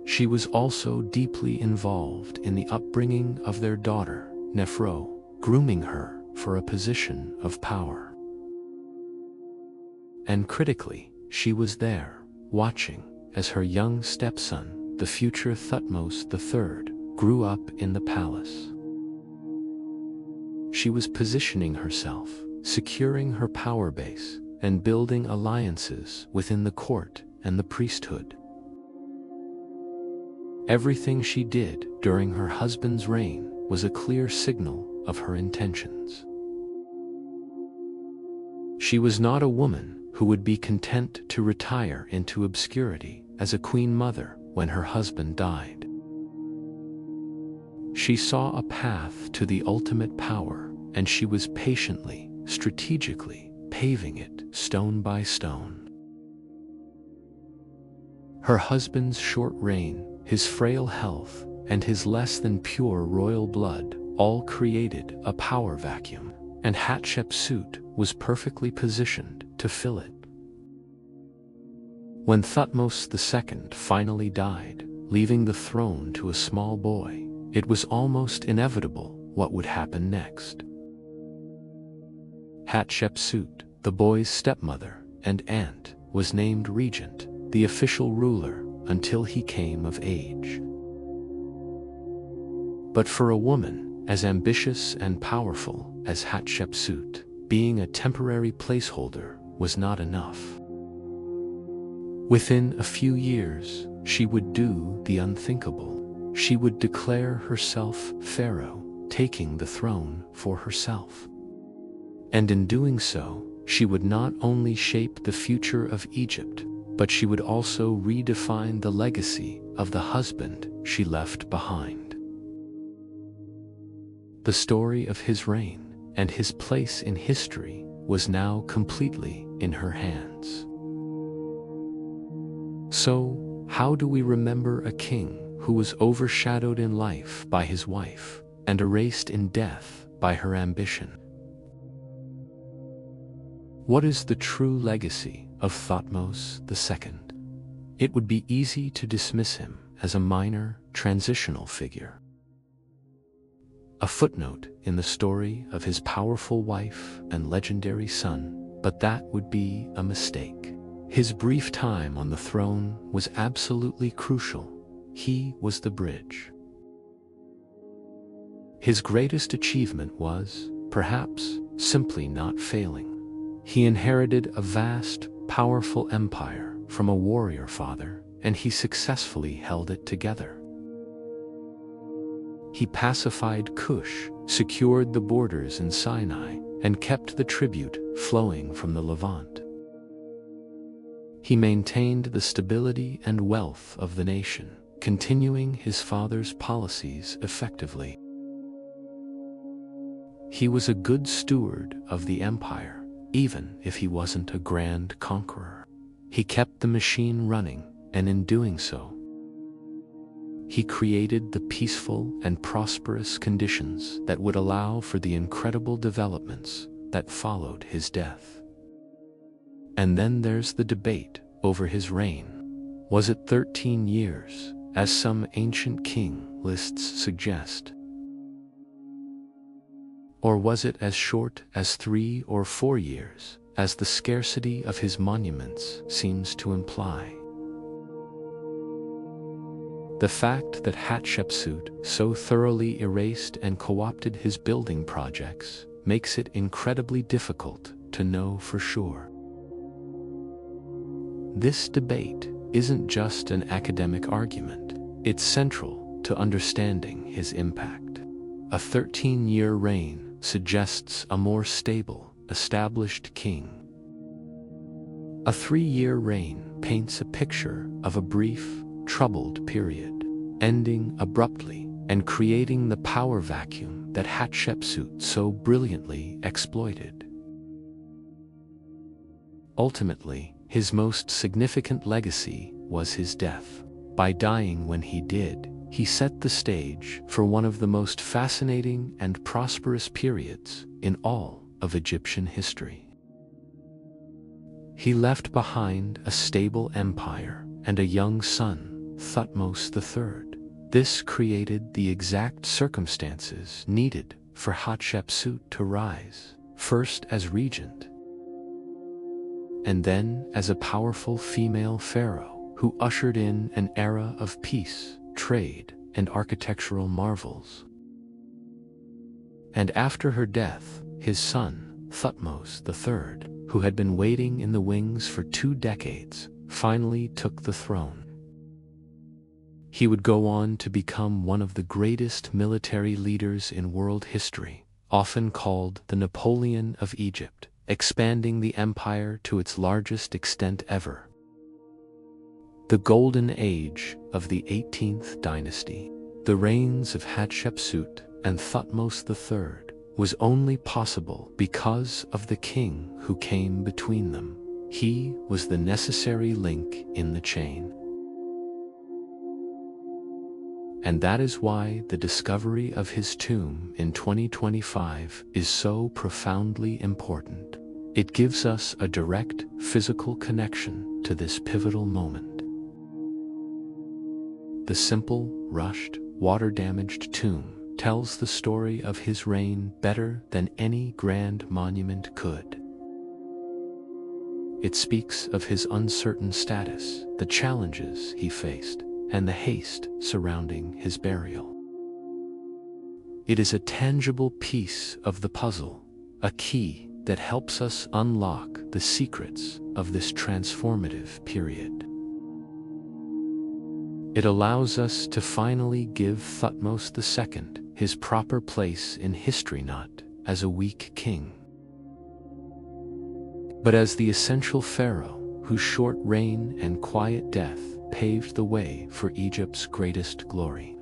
Speaker 1: She was also deeply involved in the upbringing of their daughter, Nephro, grooming her for a position of power. And critically, she was there, watching as her young stepson, the future Thutmose III, grew up in the palace. She was positioning herself, securing her power base, and building alliances within the court and the priesthood. Everything she did during her husband's reign was a clear signal of her intentions. She was not a woman who would be content to retire into obscurity as a queen mother when her husband died. She saw a path to the ultimate power, and she was patiently, strategically paving it stone by stone. Her husband's short reign, his frail health, and his less than pure royal blood all created a power vacuum, and Hatshepsut was perfectly positioned to fill it. When Thutmose II finally died, leaving the throne to a small boy, it was almost inevitable what would happen next. Hatshepsut, the boy's stepmother and aunt, was named regent, the official ruler, until he came of age. But for a woman as ambitious and powerful as Hatshepsut, being a temporary placeholder was not enough. Within a few years, she would do the unthinkable. She would declare herself Pharaoh, taking the throne for herself. And in doing so, she would not only shape the future of Egypt, but she would also redefine the legacy of the husband she left behind. The story of his reign and his place in history was now completely in her hands. So, how do we remember a king who was overshadowed in life by his wife and erased in death by her ambition? What is the true legacy of Thutmose II? It would be easy to dismiss him as a minor, transitional figure, a footnote in the story of his powerful wife and legendary son, but that would be a mistake. His brief time on the throne was absolutely crucial. He was the bridge. His greatest achievement was, perhaps, simply not failing. He inherited a vast, powerful empire from a warrior father, and he successfully held it together. He pacified Kush, secured the borders in Sinai, and kept the tribute flowing from the Levant. He maintained the stability and wealth of the nation, continuing his father's policies effectively. He was a good steward of the empire, even if he wasn't a grand conqueror. He kept the machine running, and in doing so, he created the peaceful and prosperous conditions that would allow for the incredible developments that followed his death. And then there's the debate over his reign. Was it 13 years, as some ancient king lists suggest? Or was it as short as 3 or 4 years, as the scarcity of his monuments seems to imply? The fact that Hatshepsut so thoroughly erased and co-opted his building projects makes it incredibly difficult to know for sure. This debate isn't just an academic argument, it's central to understanding his impact. A 13-year reign suggests a more stable, established king. A 3-year reign paints a picture of a brief, troubled period, ending abruptly and creating the power vacuum that Hatshepsut so brilliantly exploited. Ultimately, his most significant legacy was his death. By dying when he did, he set the stage for one of the most fascinating and prosperous periods in all of Egyptian history. He left behind a stable empire and a young son, Thutmose III. This created the exact circumstances needed for Hatshepsut to rise, first as regent, and then as a powerful female pharaoh who ushered in an era of peace, trade, and architectural marvels. And after her death, his son, Thutmose III, who had been waiting in the wings for 2 decades, finally took the throne. He would go on to become one of the greatest military leaders in world history, often called the Napoleon of Egypt, expanding the empire to its largest extent ever. The golden age of the 18th dynasty, the reigns of Hatshepsut and Thutmose III, was only possible because of the king who came between them. He was the necessary link in the chain. And that is why the discovery of his tomb in 2025 is so profoundly important. It gives us a direct physical connection to this pivotal moment. The simple, rushed, water-damaged tomb tells the story of his reign better than any grand monument could. It speaks of his uncertain status, the challenges he faced, and the haste surrounding his burial. It is a tangible piece of the puzzle, a key that helps us unlock the secrets of this transformative period. It allows us to finally give Thutmose II his proper place in history, not as a weak king, but as the essential pharaoh whose short reign and quiet death paved the way for Egypt's greatest glory.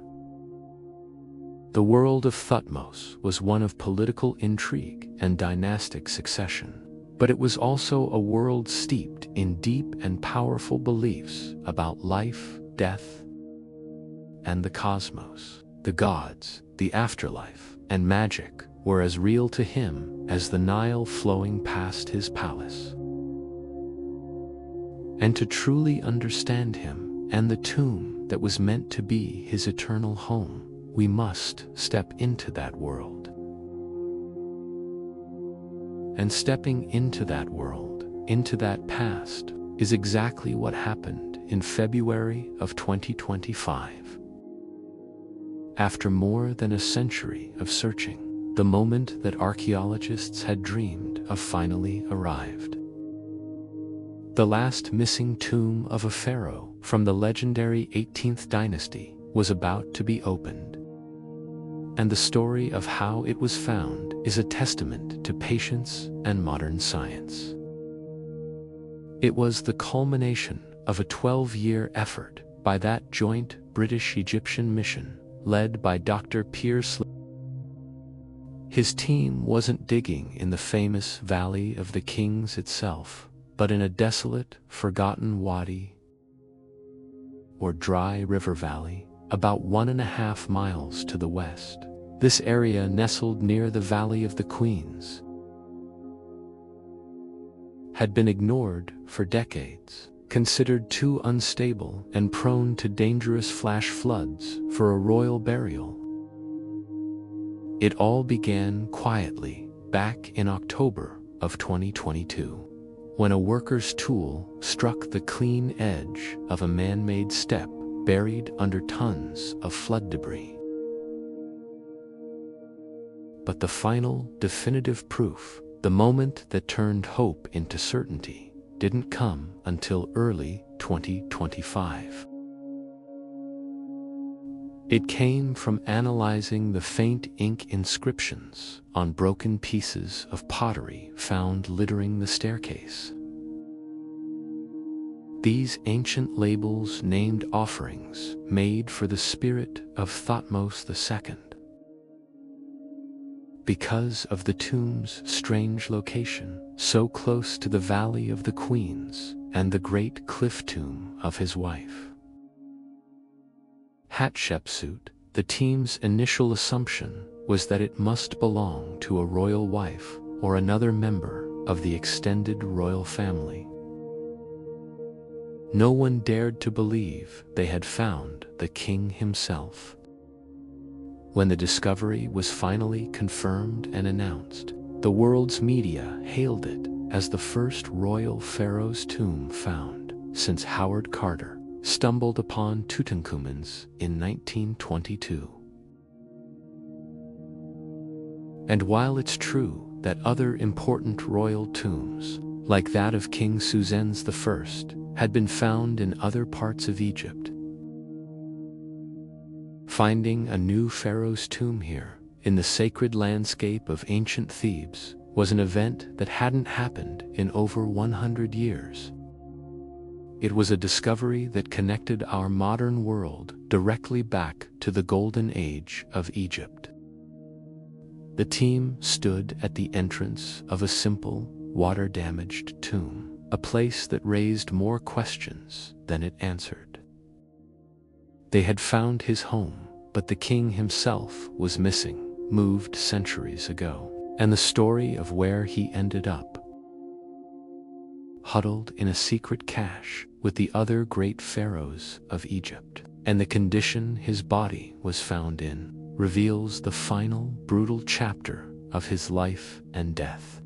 Speaker 1: The world of Thutmose was one of political intrigue and dynastic succession, but it was also a world steeped in deep and powerful beliefs about life, death, and the cosmos. The gods, the afterlife, and magic were as real to him as the Nile flowing past his palace. And to truly understand him and the tomb that was meant to be his eternal home, we must step into that world. And stepping into that world, into that past, is exactly what happened in February of 2025. After more than a century of searching, the moment that archaeologists had dreamed of finally arrived. The last missing tomb of a pharaoh from the legendary 18th dynasty was about to be opened. And the story of how it was found is a testament to patience and modern science. It was the culmination of a 12-year effort by that joint British-Egyptian mission led by Dr. Pierce. His team wasn't digging in the famous Valley of the Kings itself, but in a desolate, forgotten wadi or dry river valley, about 1.5 miles to the west. This area nestled near the Valley of the Queens had been ignored for decades, considered too unstable and prone to dangerous flash floods for a royal burial. It all began quietly back in October of 2022, when a worker's tool struck the clean edge of a man-made step buried under tons of flood debris. But the final, definitive proof, the moment that turned hope into certainty, didn't come until early 2025. It came from analyzing the faint ink inscriptions on broken pieces of pottery found littering the staircase. These ancient labels named offerings made for the spirit of Thutmose II. Because of the tomb's strange location, so close to the Valley of the Queens and the great cliff tomb of his wife, Hatshepsut, the team's initial assumption was that it must belong to a royal wife or another member of the extended royal family. No one dared to believe they had found the king himself. When the discovery was finally confirmed and announced, the world's media hailed it as the first royal pharaoh's tomb found since Howard Carter stumbled upon Tutankhamun's in 1922. And while it's true that other important royal tombs, like that of King Susen's I, had been found in other parts of Egypt, finding a new pharaoh's tomb here, in the sacred landscape of ancient Thebes, was an event that hadn't happened in over 100 years. It was a discovery that connected our modern world directly back to the golden age of Egypt. The team stood at the entrance of a simple, water-damaged tomb, a place that raised more questions than it answered. They had found his home, but the king himself was missing, moved centuries ago. And the story of where he ended up, huddled in a secret cache with the other great pharaohs of Egypt, and the condition his body was found in, reveals the final brutal chapter of his life and death.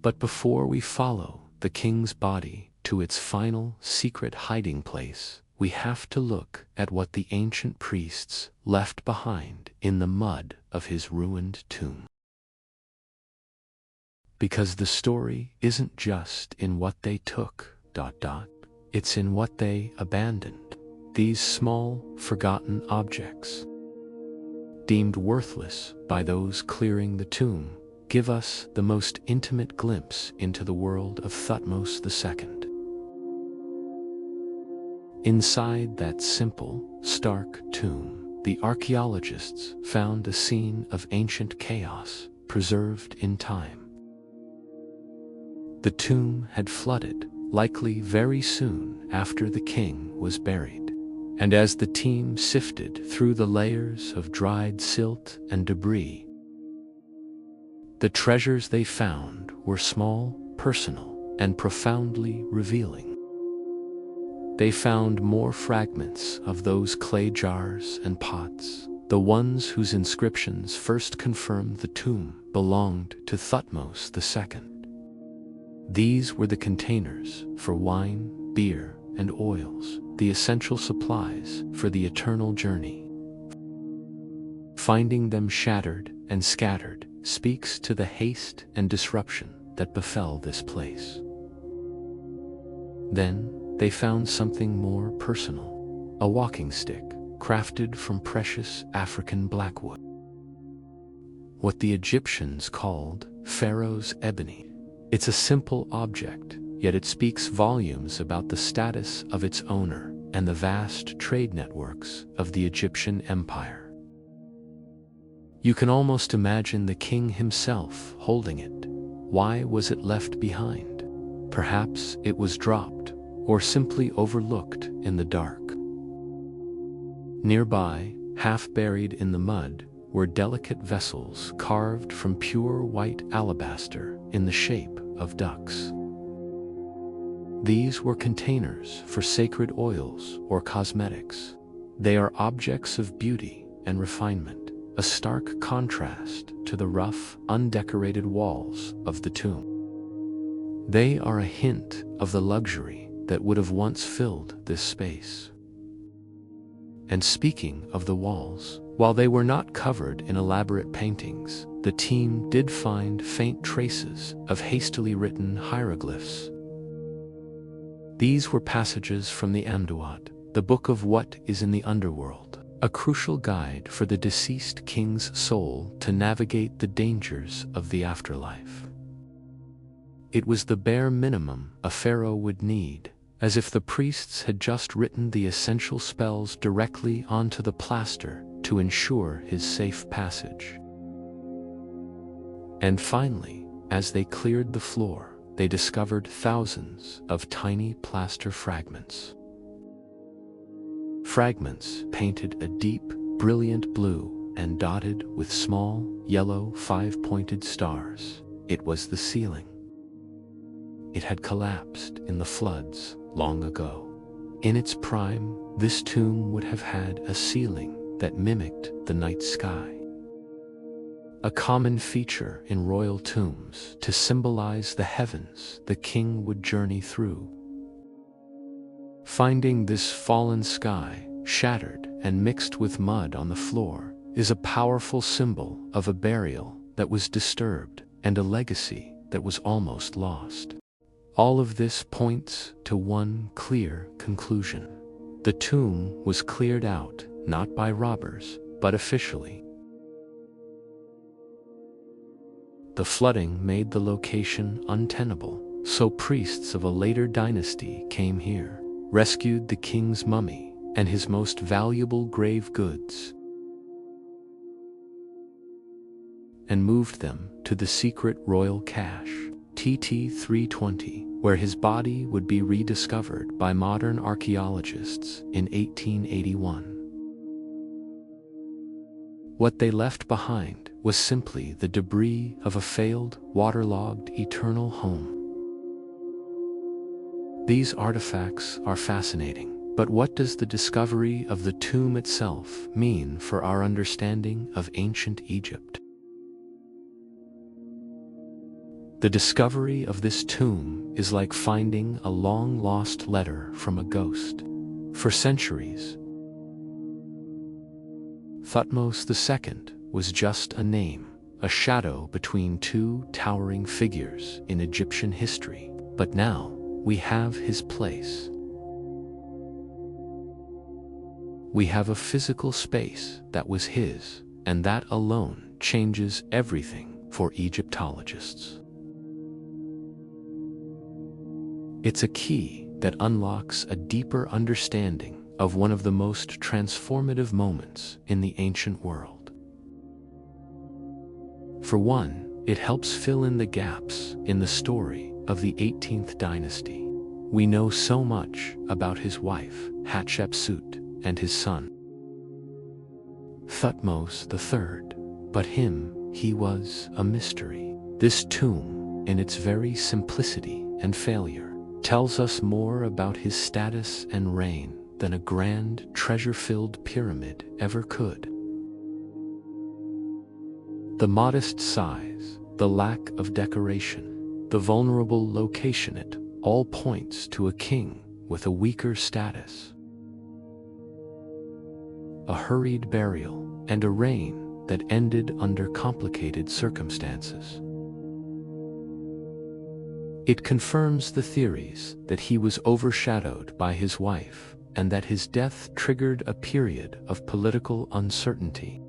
Speaker 1: But before we follow the king's body to its final secret hiding place, we have to look at what the ancient priests left behind in the mud of his ruined tomb. Because the story isn't just in what they took, it's in what they abandoned. These small, forgotten objects, deemed worthless by those clearing the tomb, give us the most intimate glimpse into the world of Thutmose II. Inside that simple, stark tomb, the archaeologists found a scene of ancient chaos preserved in time. The tomb had flooded, likely very soon after the king was buried. And as the team sifted through the layers of dried silt and debris, the treasures they found were small, personal, and profoundly revealing. They found more fragments of those clay jars and pots, the ones whose inscriptions first confirmed the tomb belonged to Thutmose II. These were the containers for wine, beer, and oils, the essential supplies for the eternal journey. Finding them shattered and scattered speaks to the haste and disruption that befell this place. Then they found something more personal, a walking stick crafted from precious African blackwood, what the Egyptians called Pharaoh's ebony. It's a simple object, yet it speaks volumes about the status of its owner and the vast trade networks of the Egyptian empire. You can almost imagine the king himself holding it. Why was it left behind? Perhaps it was dropped, or simply overlooked in the dark. Nearby, half buried in the mud, were delicate vessels carved from pure white alabaster in the shape of ducks. These were containers for sacred oils or cosmetics. They are objects of beauty and refinement, a stark contrast to the rough, undecorated walls of the tomb. They are a hint of the luxury that would have once filled this space. And speaking of the walls, while they were not covered in elaborate paintings, the team did find faint traces of hastily written hieroglyphs. These were passages from the Amduat, the book of what is in the underworld, a crucial guide for the deceased king's soul to navigate the dangers of the afterlife. It was the bare minimum a pharaoh would need, as if the priests had just written the essential spells directly onto the plaster to ensure his safe passage. And finally, as they cleared the floor, they discovered thousands of tiny plaster fragments. Fragments painted a deep, brilliant blue and dotted with small, yellow, five-pointed stars. It was the ceiling. It had collapsed in the floods long ago. In its prime, this tomb would have had a ceiling that mimicked the night sky, a common feature in royal tombs to symbolize the heavens the king would journey through. Finding this fallen sky, shattered and mixed with mud on the floor, is a powerful symbol of a burial that was disturbed and a legacy that was almost lost. All of this points to one clear conclusion. The tomb was cleared out, not by robbers, but officially. The flooding made the location untenable, so priests of a later dynasty came here, rescued the king's mummy and his most valuable grave goods, and moved them to the secret royal cache. TT 320, where his body would be rediscovered by modern archaeologists in 1881. What they left behind was simply the debris of a failed, waterlogged eternal home. These artifacts are fascinating, but what does the discovery of the tomb itself mean for our understanding of ancient Egypt? The discovery of this tomb is like finding a long-lost letter from a ghost. For centuries, Thutmose II was just a name, a shadow between two towering figures in Egyptian history. But now, we have his place. We have a physical space that was his, and that alone changes everything for Egyptologists. It's a key that unlocks a deeper understanding of one of the most transformative moments in the ancient world. For one, it helps fill in the gaps in the story of the 18th dynasty. We know so much about his wife, Hatshepsut, and his son, Thutmose III, but he was a mystery. This tomb, in its very simplicity and failure, tells us more about his status and reign than a grand, treasure-filled pyramid ever could. The modest size, the lack of decoration, the vulnerable location, it all points to a king with a weaker status, a hurried burial, and a reign that ended under complicated circumstances. It confirms the theories that he was overshadowed by his wife and that his death triggered a period of political uncertainty.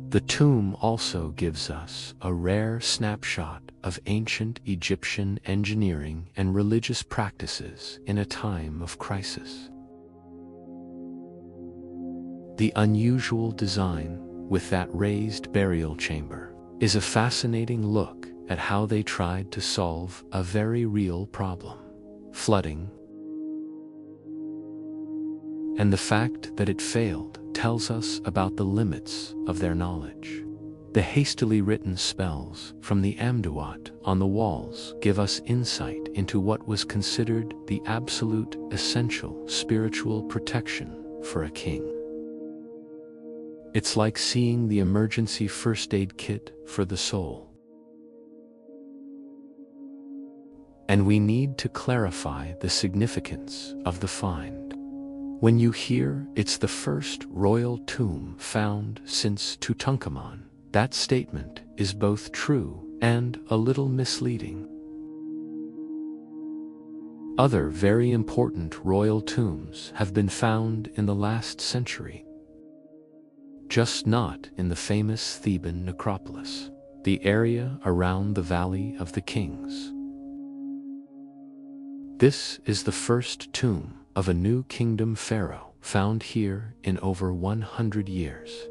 Speaker 1: The tomb also gives us a rare snapshot of ancient Egyptian engineering and religious practices in a time of crisis. The unusual design, with that raised burial chamber, is a fascinating look at how they tried to solve a very real problem: flooding. And the fact that it failed tells us about the limits of their knowledge. The hastily written spells from the Amduat on the walls give us insight into what was considered the absolute essential spiritual protection for a king. It's like seeing the emergency first aid kit for the soul. And we need to clarify the significance of the find. When you hear it's the first royal tomb found since Tutankhamun, that statement is both true and a little misleading. Other very important royal tombs have been found in the last century, just not in the famous Theban necropolis, the area around the Valley of the Kings. This is the first tomb of a new kingdom pharaoh found here in over 100 years.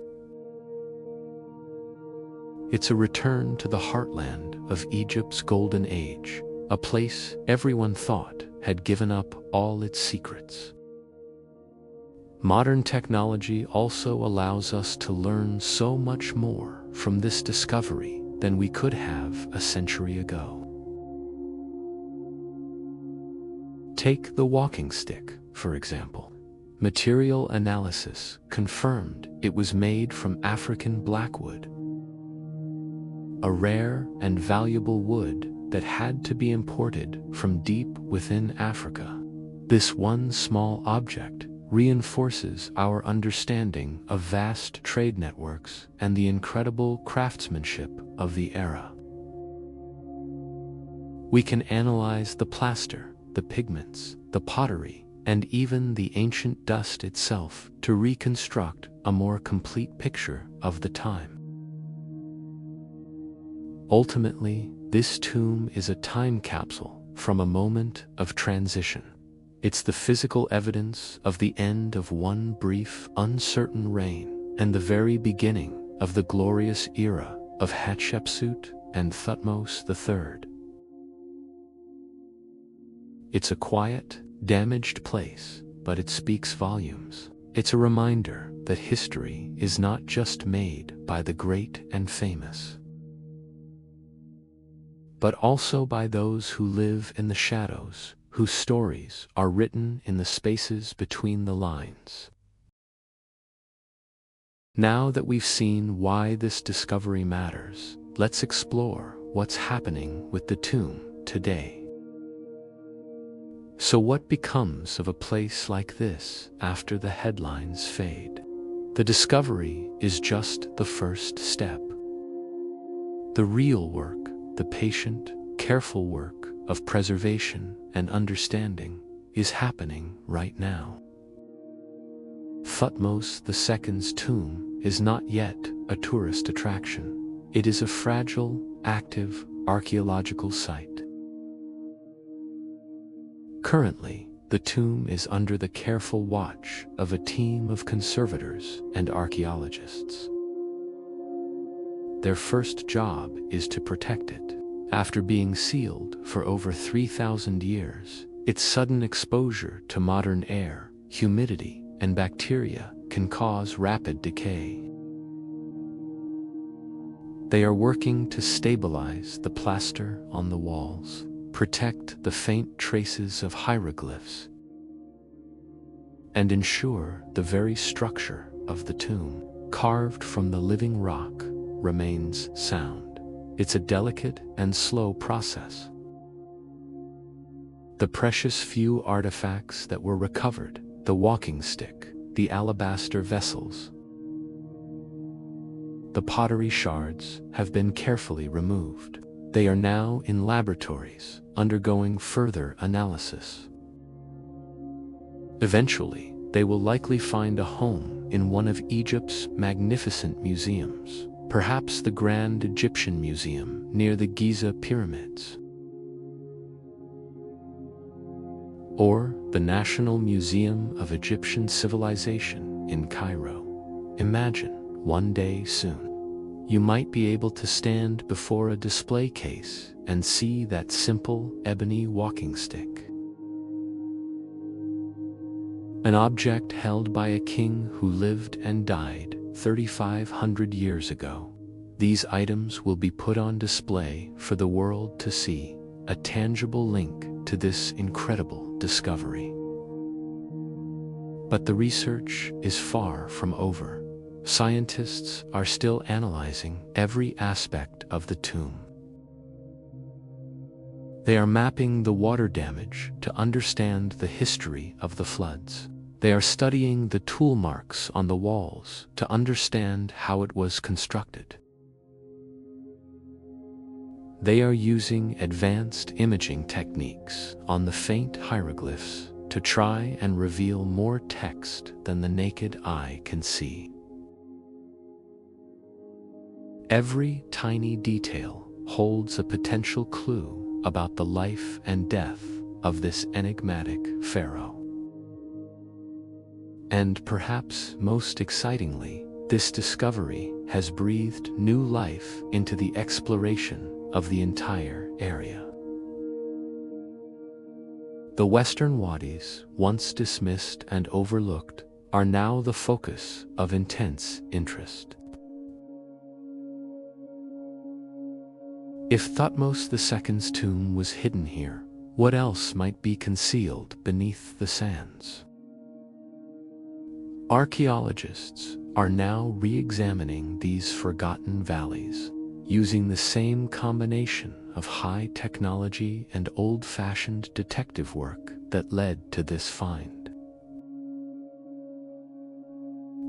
Speaker 1: It's a return to the heartland of Egypt's golden age, a place everyone thought had given up all its secrets. Modern technology also allows us to learn so much more from this discovery than we could have a century ago. Take the walking stick, for example. Material analysis confirmed it was made from African blackwood, a rare and valuable wood that had to be imported from deep within Africa. This one small object reinforces our understanding of vast trade networks and the incredible craftsmanship of the era. We can analyze the plaster, the pigments, the pottery, and even the ancient dust itself to reconstruct a more complete picture of the time. Ultimately, this tomb is a time capsule from a moment of transition. It's the physical evidence of the end of one brief, uncertain reign and the very beginning of the glorious era of Hatshepsut and Thutmose III. It's a quiet, damaged place, but it speaks volumes. It's a reminder that history is not just made by the great and famous, but also by those who live in the shadows, whose stories are written in the spaces between the lines. Now that we've seen why this discovery matters, let's explore what's happening with the tomb today. So what becomes of a place like this after the headlines fade? The discovery is just the first step. The real work, the patient, careful work of preservation and understanding, is happening right now. Thutmose II's tomb is not yet a tourist attraction. It is a fragile, active archaeological site. Currently, the tomb is under the careful watch of a team of conservators and archaeologists. Their first job is to protect it. After being sealed for over 3,000 years, its sudden exposure to modern air, humidity, and bacteria can cause rapid decay. They are working to stabilize the plaster on the walls, protect the faint traces of hieroglyphs, and ensure the very structure of the tomb, carved from the living rock, remains sound. It's a delicate and slow process. The precious few artifacts that were recovered, the walking stick, the alabaster vessels, the pottery shards, have been carefully removed. They are now in laboratories, undergoing further analysis. Eventually, they will likely find a home in one of Egypt's magnificent museums, perhaps the Grand Egyptian Museum near the Giza pyramids, or the National Museum of Egyptian Civilization in Cairo. Imagine, one day soon, you might be able to stand before a display case and see that simple ebony walking stick. An object held by a king who lived and died 3,500 years ago. These items will be put on display for the world to see, a tangible link to this incredible discovery. But the research is far from over. Scientists are still analyzing every aspect of the tomb. They are mapping the water damage to understand the history of the floods. They are studying the tool marks on the walls to understand how it was constructed. They are using advanced imaging techniques on the faint hieroglyphs to try and reveal more text than the naked eye can see. Every tiny detail holds a potential clue about the life and death of this enigmatic pharaoh. And perhaps most excitingly, this discovery has breathed new life into the exploration of the entire area. The Western Wadis, once dismissed and overlooked, are now the focus of intense interest. If Thutmose II's tomb was hidden here, what else might be concealed beneath the sands? Archaeologists are now re-examining these forgotten valleys, using the same combination of high technology and old-fashioned detective work that led to this find.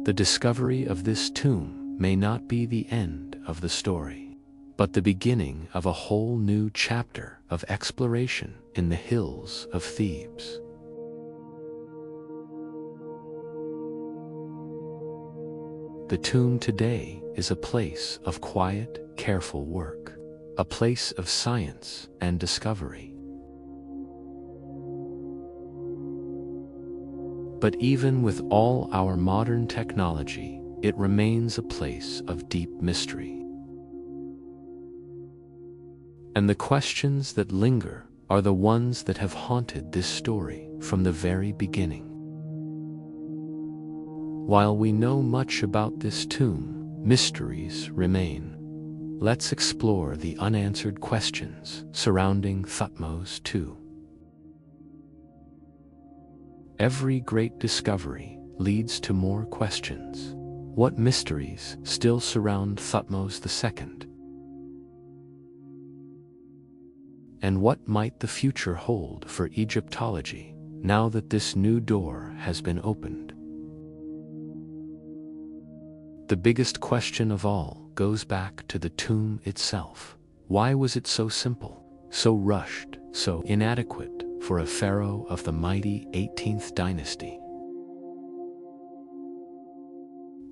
Speaker 1: The discovery of this tomb may not be the end of the story, but the beginning of a whole new chapter of exploration in the hills of Thebes. The tomb today is a place of quiet, careful work, a place of science and discovery. But even with all our modern technology, it remains a place of deep mystery. And the questions that linger are the ones that have haunted this story from the very beginning. While we know much about this tomb, mysteries remain. Let's explore the unanswered questions surrounding Thutmose II. Every great discovery leads to more questions. What mysteries still surround Thutmose II? And what might the future hold for Egyptology now that this new door has been opened? The biggest question of all goes back to the tomb itself. Why was it so simple, so rushed, so inadequate for a pharaoh of the mighty 18th dynasty?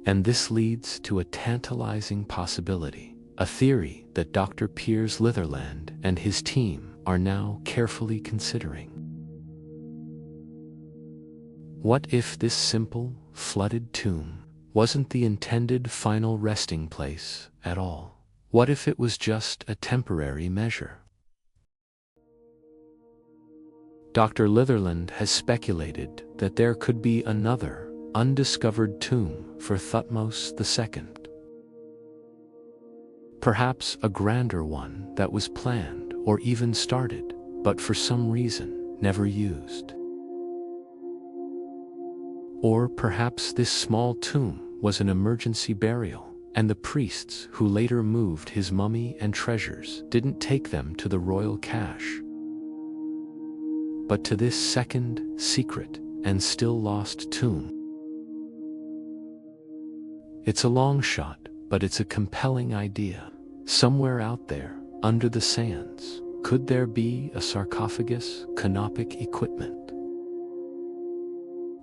Speaker 1: And this leads to a tantalizing possibility, a theory that Dr. Piers Litherland and his team are now carefully considering. What if this simple, flooded tomb wasn't the intended final resting place at all? What if it was just a temporary measure? Dr. Litherland has speculated that there could be another undiscovered tomb for Thutmose II. Perhaps a grander one that was planned or even started, but for some reason never used. Or perhaps this small tomb was an emergency burial, and the priests who later moved his mummy and treasures didn't take them to the royal cache, but to this second, secret, and still lost tomb. It's a long shot, but it's a compelling idea. Somewhere out there, under the sands, could there be a sarcophagus, canopic equipment,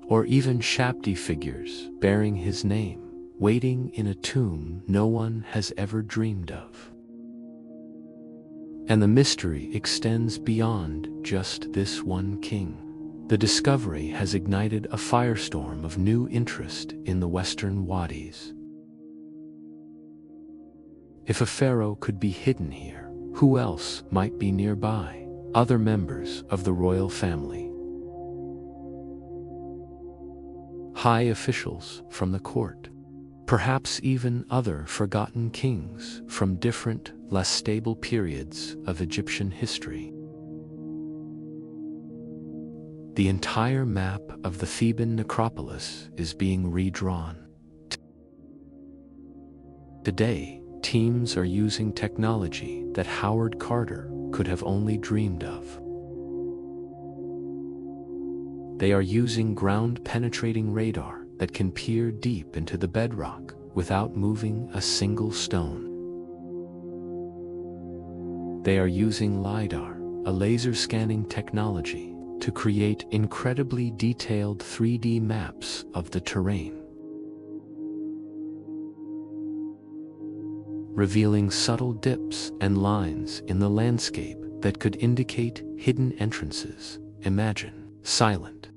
Speaker 1: or even Shabdi figures bearing his name, waiting in a tomb no one has ever dreamed of? And the mystery extends beyond just this one king. The discovery has ignited a firestorm of new interest in the Western Wadis. If a pharaoh could be hidden here, who else might be nearby? Other members of the royal family, high officials from the court, perhaps even other forgotten kings from different, less stable periods of Egyptian history. The entire map of the Theban necropolis is being redrawn. Today, teams are using technology that Howard Carter could have only dreamed of. They are using ground-penetrating radar that can peer deep into the bedrock without moving a single stone. They are using LiDAR, a laser scanning technology, to create incredibly detailed 3D maps of the terrain, revealing subtle dips and lines in the landscape that could indicate hidden entrances. Imagine silent,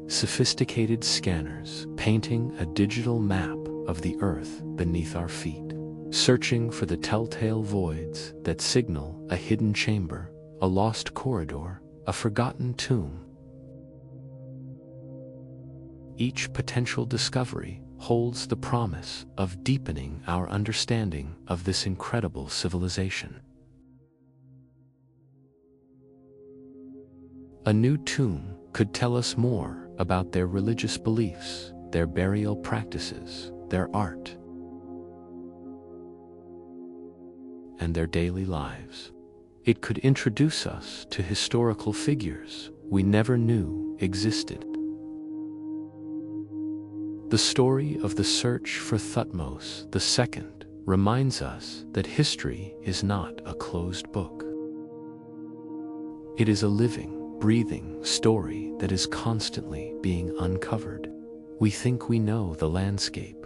Speaker 1: sophisticated scanners painting a digital map of the earth beneath our feet, searching for the telltale voids that signal a hidden chamber, a lost corridor, a forgotten tomb. Each potential discovery holds the promise of deepening our understanding of this incredible civilization. A new tomb could tell us more about their religious beliefs, their burial practices, their art, and their daily lives. It could introduce us to historical figures we never knew existed. The story of the search for Thutmose II reminds us that history is not a closed book. It is a living, breathing story that is constantly being uncovered. We think we know the landscape.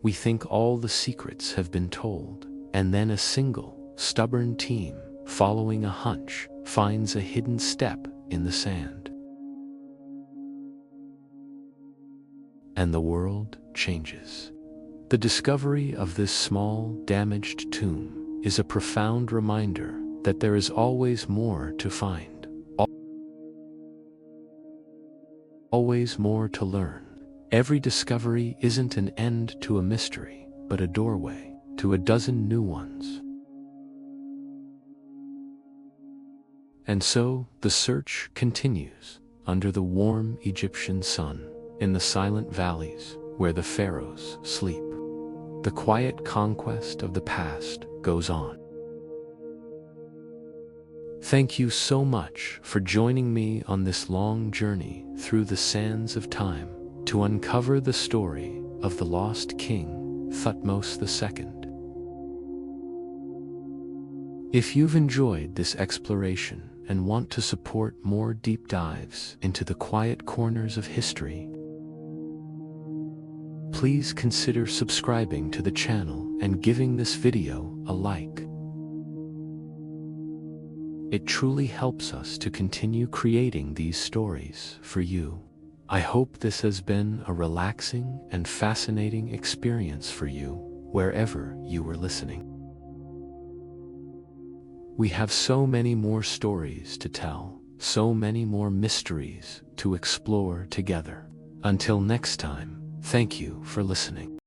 Speaker 1: We think all the secrets have been told, and then a single, stubborn team, following a hunch, finds a hidden step in the sand. And the world changes. The discovery of this small, damaged tomb is a profound reminder that there is always more to find, always more to learn. Every discovery isn't an end to a mystery, but a doorway to a dozen new ones. And so, the search continues under the warm Egyptian sun, in the silent valleys where the pharaohs sleep. The quiet conquest of the past goes on. Thank you so much for joining me on this long journey through the sands of time to uncover the story of the lost king, Thutmose II. If you've enjoyed this exploration and want to support more deep dives into the quiet corners of history, please consider subscribing to the channel and giving this video a like. It truly helps us to continue creating these stories for you. I hope this has been a relaxing and fascinating experience for you, wherever you were listening. We have so many more stories to tell, so many more mysteries to explore together. Until next time, thank you for listening.